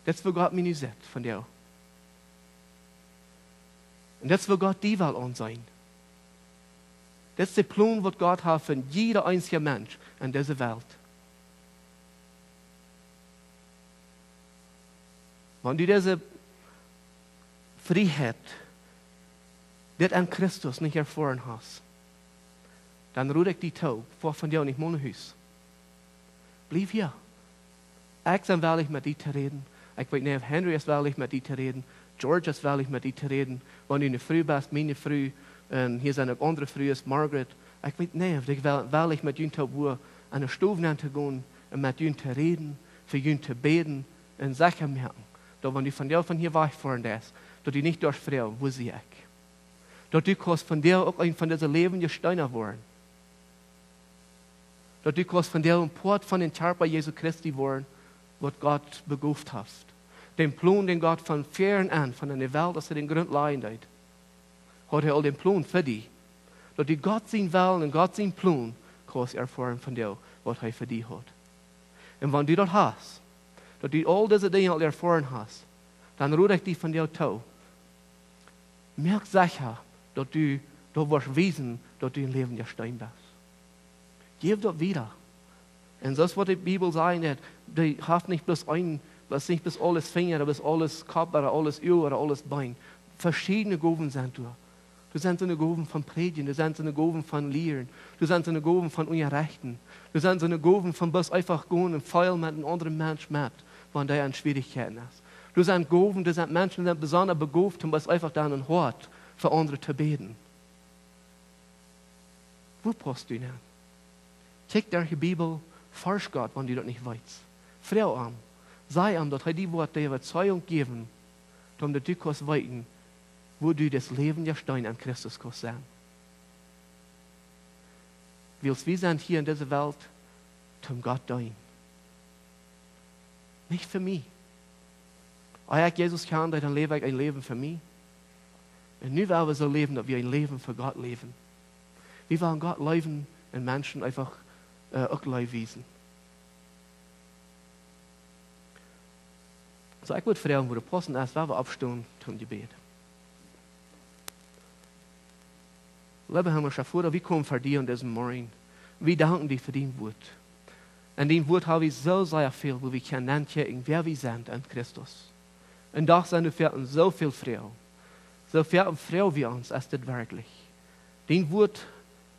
Speaker 2: Das ist, wo Gott mich nicht sieht von dir. Und das ist, wo Gott die Welt ansehen. Das ist der Plan, was Gott hat für jeder einzelne Mensch in dieser Welt. Wenn du diese Freiheit, das an Christus nicht erfahren hast, dann ruhe ich die Tag vor von dir nicht mein Haus. Bleib hier. Ich bin willig mit dir zu reden. Ich weiß nicht, Henry ist willig mit dir zu reden. George ist willig mit dir zu reden. Wenn du eine Frau bist, meine Frau, hier ist eine andere Frau, ist Margaret. Ich weiß nicht, ich will willig mit dir zu gehen, an der Stube zu gehen und mit dir zu reden, für ihn zu beten und sicher merken, dass wenn du von dir von hier wegfahren lässt, dass du nicht durchfragst, wo sie ich. Dass du kannst von dir auch ein von diesen Leben gesteiner werden. Dass du kannst von dir ein Port von den Körper Jesu Christi werden, was Gott berufen hat. Den Plan, den Gott von fern an, von der Welt, dass er den Grund leihen hat, hat er all den Plan für dich. Dass du Gott sein Willen und Gott sein Plan kannst erfahren von dir, was er für dich hat. Und wenn du das hast, dass du all diese Dinge erfahren hast, dann ruhe ich dich von dir zu. Merk sicher, dass du wirst wissen, dass du im Leben gestein bist. Gib das wieder. Und das, was die Bibel sagt, die hat nicht bloß nicht bis alles Finger, bis alles Kopf, oder alles Öl, oder alles Bein. Verschiedene Gaben sind du. Du sind eine Gaben von Predigen, du sind eine Gaben von Lehren, du sind eine Gaben von Unrechten, du sind eine Gaben von bloß einfach gehen und feiern mit einem anderen Mensch mit, wenn der an Schwierigkeiten ist. Du sind Gaben, du sind Menschen, die sind besonders begabt, um bloß einfach dann ein Wort für andere zu beten. Wo passt du hin? Check der Bibel, forsch Gott, wenn du das nicht weißt. Frau an, sei an, dass er die Worte der Überzeugung geben, damit du kannst weiten, wo du das Leben der Stein an Christus kannst sein. Willst wir sind hier in dieser Welt, zum Gott dein. Nicht für mich. Als ich Jesus kann, dann lebe ich ein Leben für mich. Und nu wollen wir so leben, dass wir ein Leben für Gott leben. Wir wollen Gott leben und Menschen einfach auch live wiesen. So, ich würde fragen, wo der Posten ist, weil wir abstehen zum Gebet. Lieber Herr Schafura, wir kommen für dich an diesem Morgen. Wir danken dir für dein Wort. Und dein Wort habe ich so sehr viel, wo wir können checken, wer wir sind an Christus. Und doch sind wir so viel Frau. So viel Frau wie uns ist das wirklich. Dein Wort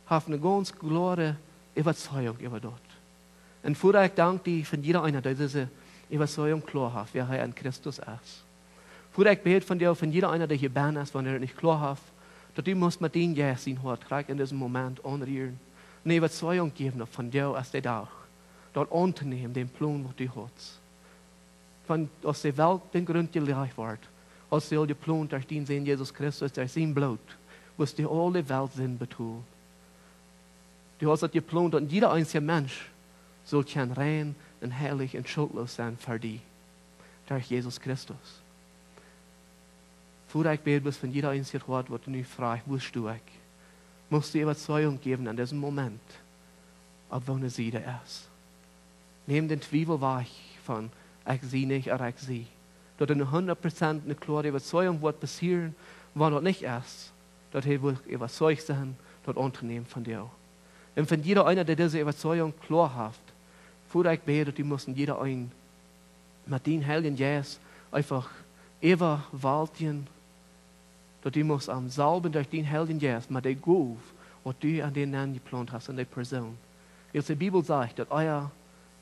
Speaker 2: hat eine ganz klare Überzeugung über dort. Und vorher ich danke dir für jeder einer, der diese Überzeugung klar hat, wer er an Christus ist. Vorher ich bete von dir, von jeder einer, der hier bin ist, wenn er nicht klar hat, dass du musst mit dem Ja sein Hort gleich in diesem Moment anrühren. Eine Überzeugung geben von dir als der Tag. Dort anzunehmen, den Plan, was du hast. Von, aus der Welt den Grund gelegt wird, als der Plan durch den Sinn Jesus Christus, durch sein Blut, was die alle Welt Sinn betont. Du hast das geplant, und jeder einzelne Mensch soll rein und heilig und schuldlos sein für dich. Durch Jesus Christus. Vater, ich bete, bis wenn jeder eins hier hört, wird nu fragt, wo du ich? Musst du Überzeugung geben an diesem Moment, ob welche Seite ist. Nehm den Zweifel weg von, ich sehe nicht oder ich sehe. Dort eine 100% eine klare Überzeugung wird passieren, wann dort nicht ist. Dort will ich überzeugt sein, dort unternehmen von dir. Und wenn jeder einer, der diese Überzeugung klar hat, Vater, ich bete, die müssen jeder ein mit den Heiligen Geist einfach überwältigen, dass die muss am Salben durch den Heiligen Geist, mit der Guf, was du an den Namen geplant hast, an der Person. Als die Bibel sagt, dass euer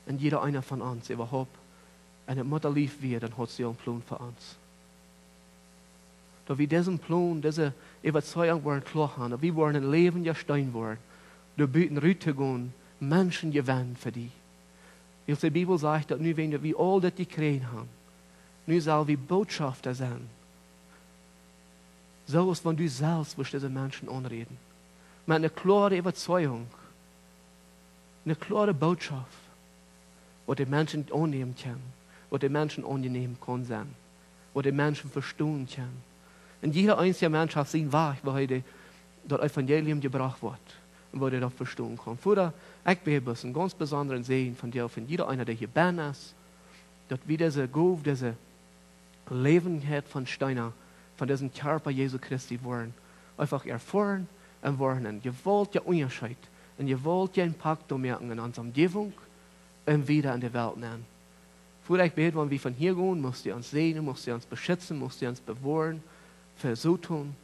Speaker 2: und jeder einer von uns überhaupt eine Mutter lieb wird, dann hat sie einen Plan für uns. Dass wir diesen Plan, diese Überzeugung wollen klar haben, dass wir wollen ein Leben gestehen wollen, da bieten Rüte gehen, Menschen gewinnen für die. Als die Bibel sagt, dass nu, wenn wir all das gekriegt haben, nu soll wir Botschafter sein. So ist, wenn du selbst wirst diese Menschen anreden. Mit einer klaren Überzeugung, eine klare Botschaft, was die Menschen annehmen können, was die Menschen annehmen können, was die Menschen verstehen können. Und jeder einzelne Mensch hat seinen Weg, wo heute das Evangelium gebracht wird und wo er das verstehen kann. Vater, ich bete einen ganz besonderen Segen von dir, von jeder einer, der hier bin ist, dass wir diese Gabe, diese Leben hat von Steiner, von diesem Körper Jesu Christi wollen, einfach erfahren und wollen einen gewaltigen Unterschied, einen gewaltigen Impact merken in unserer Umgebung und wieder in der Welt nehmen. Vater, ich bete, wenn wir von hier gehen, musst du uns segnen, musst du uns beschützen, musst du uns bewahren, für so tun.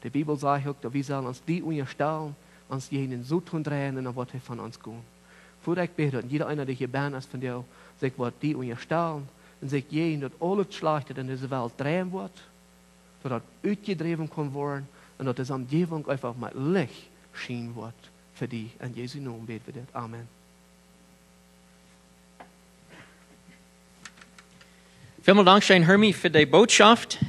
Speaker 2: Die Bibel sagt auch, dass wir sollen uns die unterstellen, uns jenen so tun drehen und dann wird er von uns gehen. Vater, ich bete, dass jeder einer, der hier bin, ist von dir, sich wird die unterstellen und sich jenen, dass alles Schlechte in dieser Welt drehen wird, dass ausgedreven kann werden und dass die Umgebung einfach mit Licht scheinen wird für die. In Jesu Namen beten wir das. Amen.
Speaker 3: Vielen Dank, Hermy, für die Botschaft.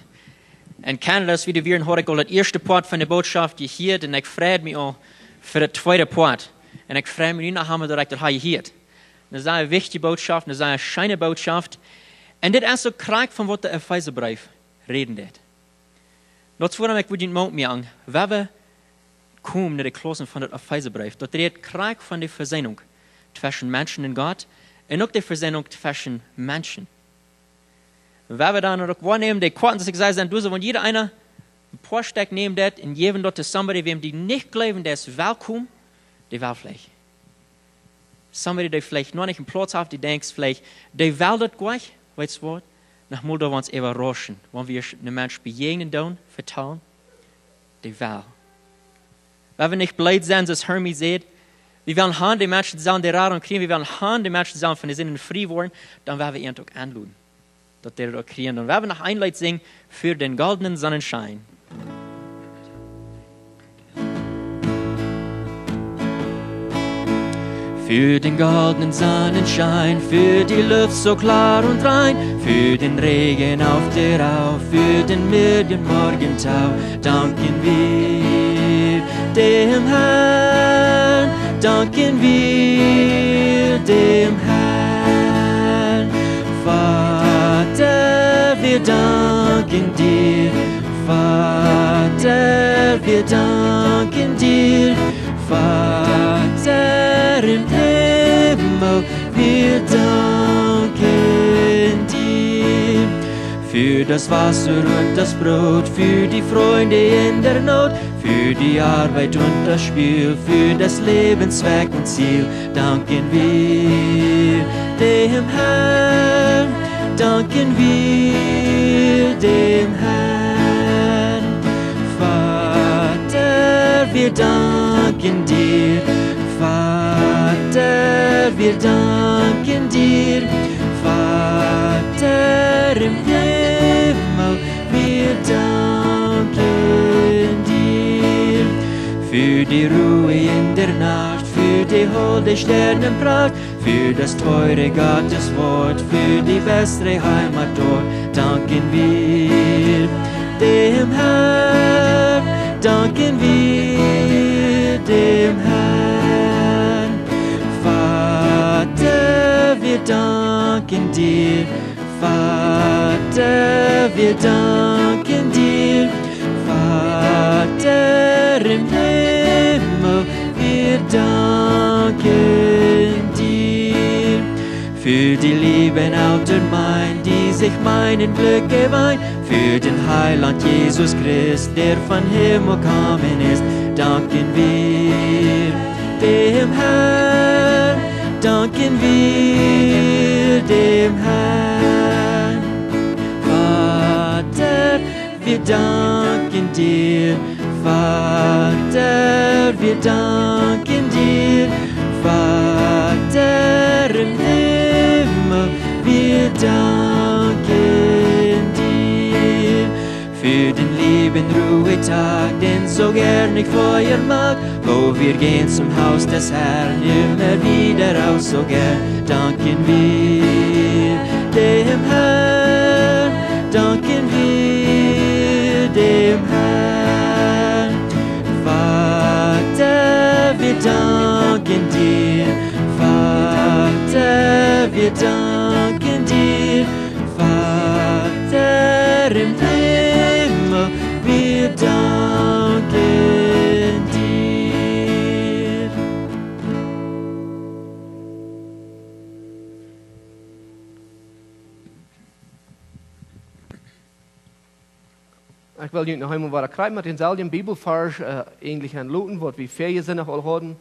Speaker 3: In Kanada ist wieder wir heute das erste Part von der Botschaft gehört und ich freue mich auch für den zweiten Part. Und ich freue mich nicht nachher, dass ich das gehört. Das ist eine wichtige Botschaft, das ist eine schöne Botschaft. Und das ist so krank von was der Epheserbrief reden wird. Dort vorne ich würde ich mir an, wenn wir kommen nach der Klassen von der Epheserbrief, dort redet krank von der Versöhnung zwischen Menschen und Gott und auch der Versöhnung zwischen Menschen. Wenn wir dann auch wahrnehmen, die Karten, dass ich sage, sind, wenn jeder einer ein paar Stück nehmen das und geben dort zu somebody, wem die nicht glauben, der ist willkommen, die will vielleicht. Somebody, der vielleicht noch nicht einen Platz hat, die denkt vielleicht, die will das gleich, weißt du was? Nach mal da uns überraschen, wenn wir einem Menschen begegnen, dann vertrauen, die will. Wenn wir nicht blöd sind, als Hermy sagt, wir wollen haben die Menschen zusammen, die Rat und kriegen, wir wollen haben die Menschen zusammen, von den Sinnen frei worden, dann werden wir ihn auch anladen. Dass der das kriegen. Und wir werden noch ein Lied singen für den goldenen Sonnenschein. Für den goldenen Sonnenschein, für die Luft so klar und rein, für den Regen auf der Au, für den milden Morgentau, danken wir dem Herrn, danken wir dem Herrn. Vater, wir danken dir, Vater, wir danken dir, Vater im Himmel, wir danken dir. Für das Wasser und das Brot, für die Freunde in der Not, für die Arbeit und das Spiel, für das Lebenszweck und Ziel, danken wir dem Herrn, danken wir dem Herrn. Vater, wir danken dir, Vater, wir danken dir, Vater im Himmel, wir danken dir. Für die Ruhe in der Nacht, für die holde Sternenpracht, für das teure Gotteswort, für die bessere Heimat dort, danken wir dem Herrn, danken wir dem Herrn. Vater, wir danken dir, Vater, wir danken dir,
Speaker 1: danken dir für die lieben Eltern mein, die sich meinen Glück geweiht, für den Heiland Jesus Christ, der von Himmel gekommen ist, danken wir dem Herrn, danken wir dem Herrn. Vater, wir danken dir, Vater, wir danken dir, Vater im Himmel, wir danken dir für den lieben Ruhetag, den so gern ich feiern mag, wo wir gehen zum Haus des Herrn, immer wieder aus so gern, danken wir dem Herrn, danken wir dem Herrn. Vater, wir danken dir, Vater, wir danken dir, Vater im Himmel, wir danken dir.
Speaker 2: Ich will nu nog eenmaal wat krijgen met denzelfde Bibelvers, eigentlich ein Luten, wat wie vier Sinne al hadden,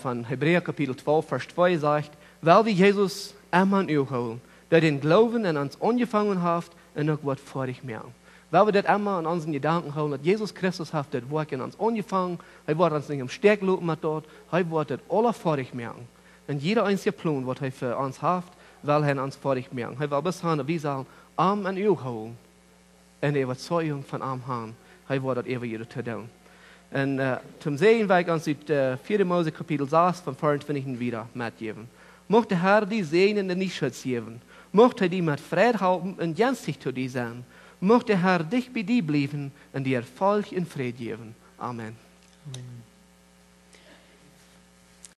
Speaker 2: von Hebräer Kapitel 12, Vers 2 sagt, weil wir Jesus einmal holen, der den Glauben an uns angefangen hat und noch was vor dich mehr. Weil wir das einmal an unseren Gedanken holen, dass Jesus Christus hat das Werk in uns angefangen, er wird uns nicht im Steg lopen mit dort, er wird das alle vor dich mehr. Und jeder einzige Plan, was er für uns hat, will er uns vor dich mehr. Er will bis dahin, wie sagen, arm an ihr holen. En de Überzeugung von am Herrn, hij wordt dat even hier te doen. En zum Sehen wij ons uit 4 Mose Kapitel 6 von 24 wieder mitgeben. Mocht der Herr die segnen und nicht Schutz geben. Mocht er die mit Frieden halten und genstig zu dir sein. Mocht der Herr dich bei dir bleiben und dir Erfolg in Frieden geben. Amen.
Speaker 3: Amen.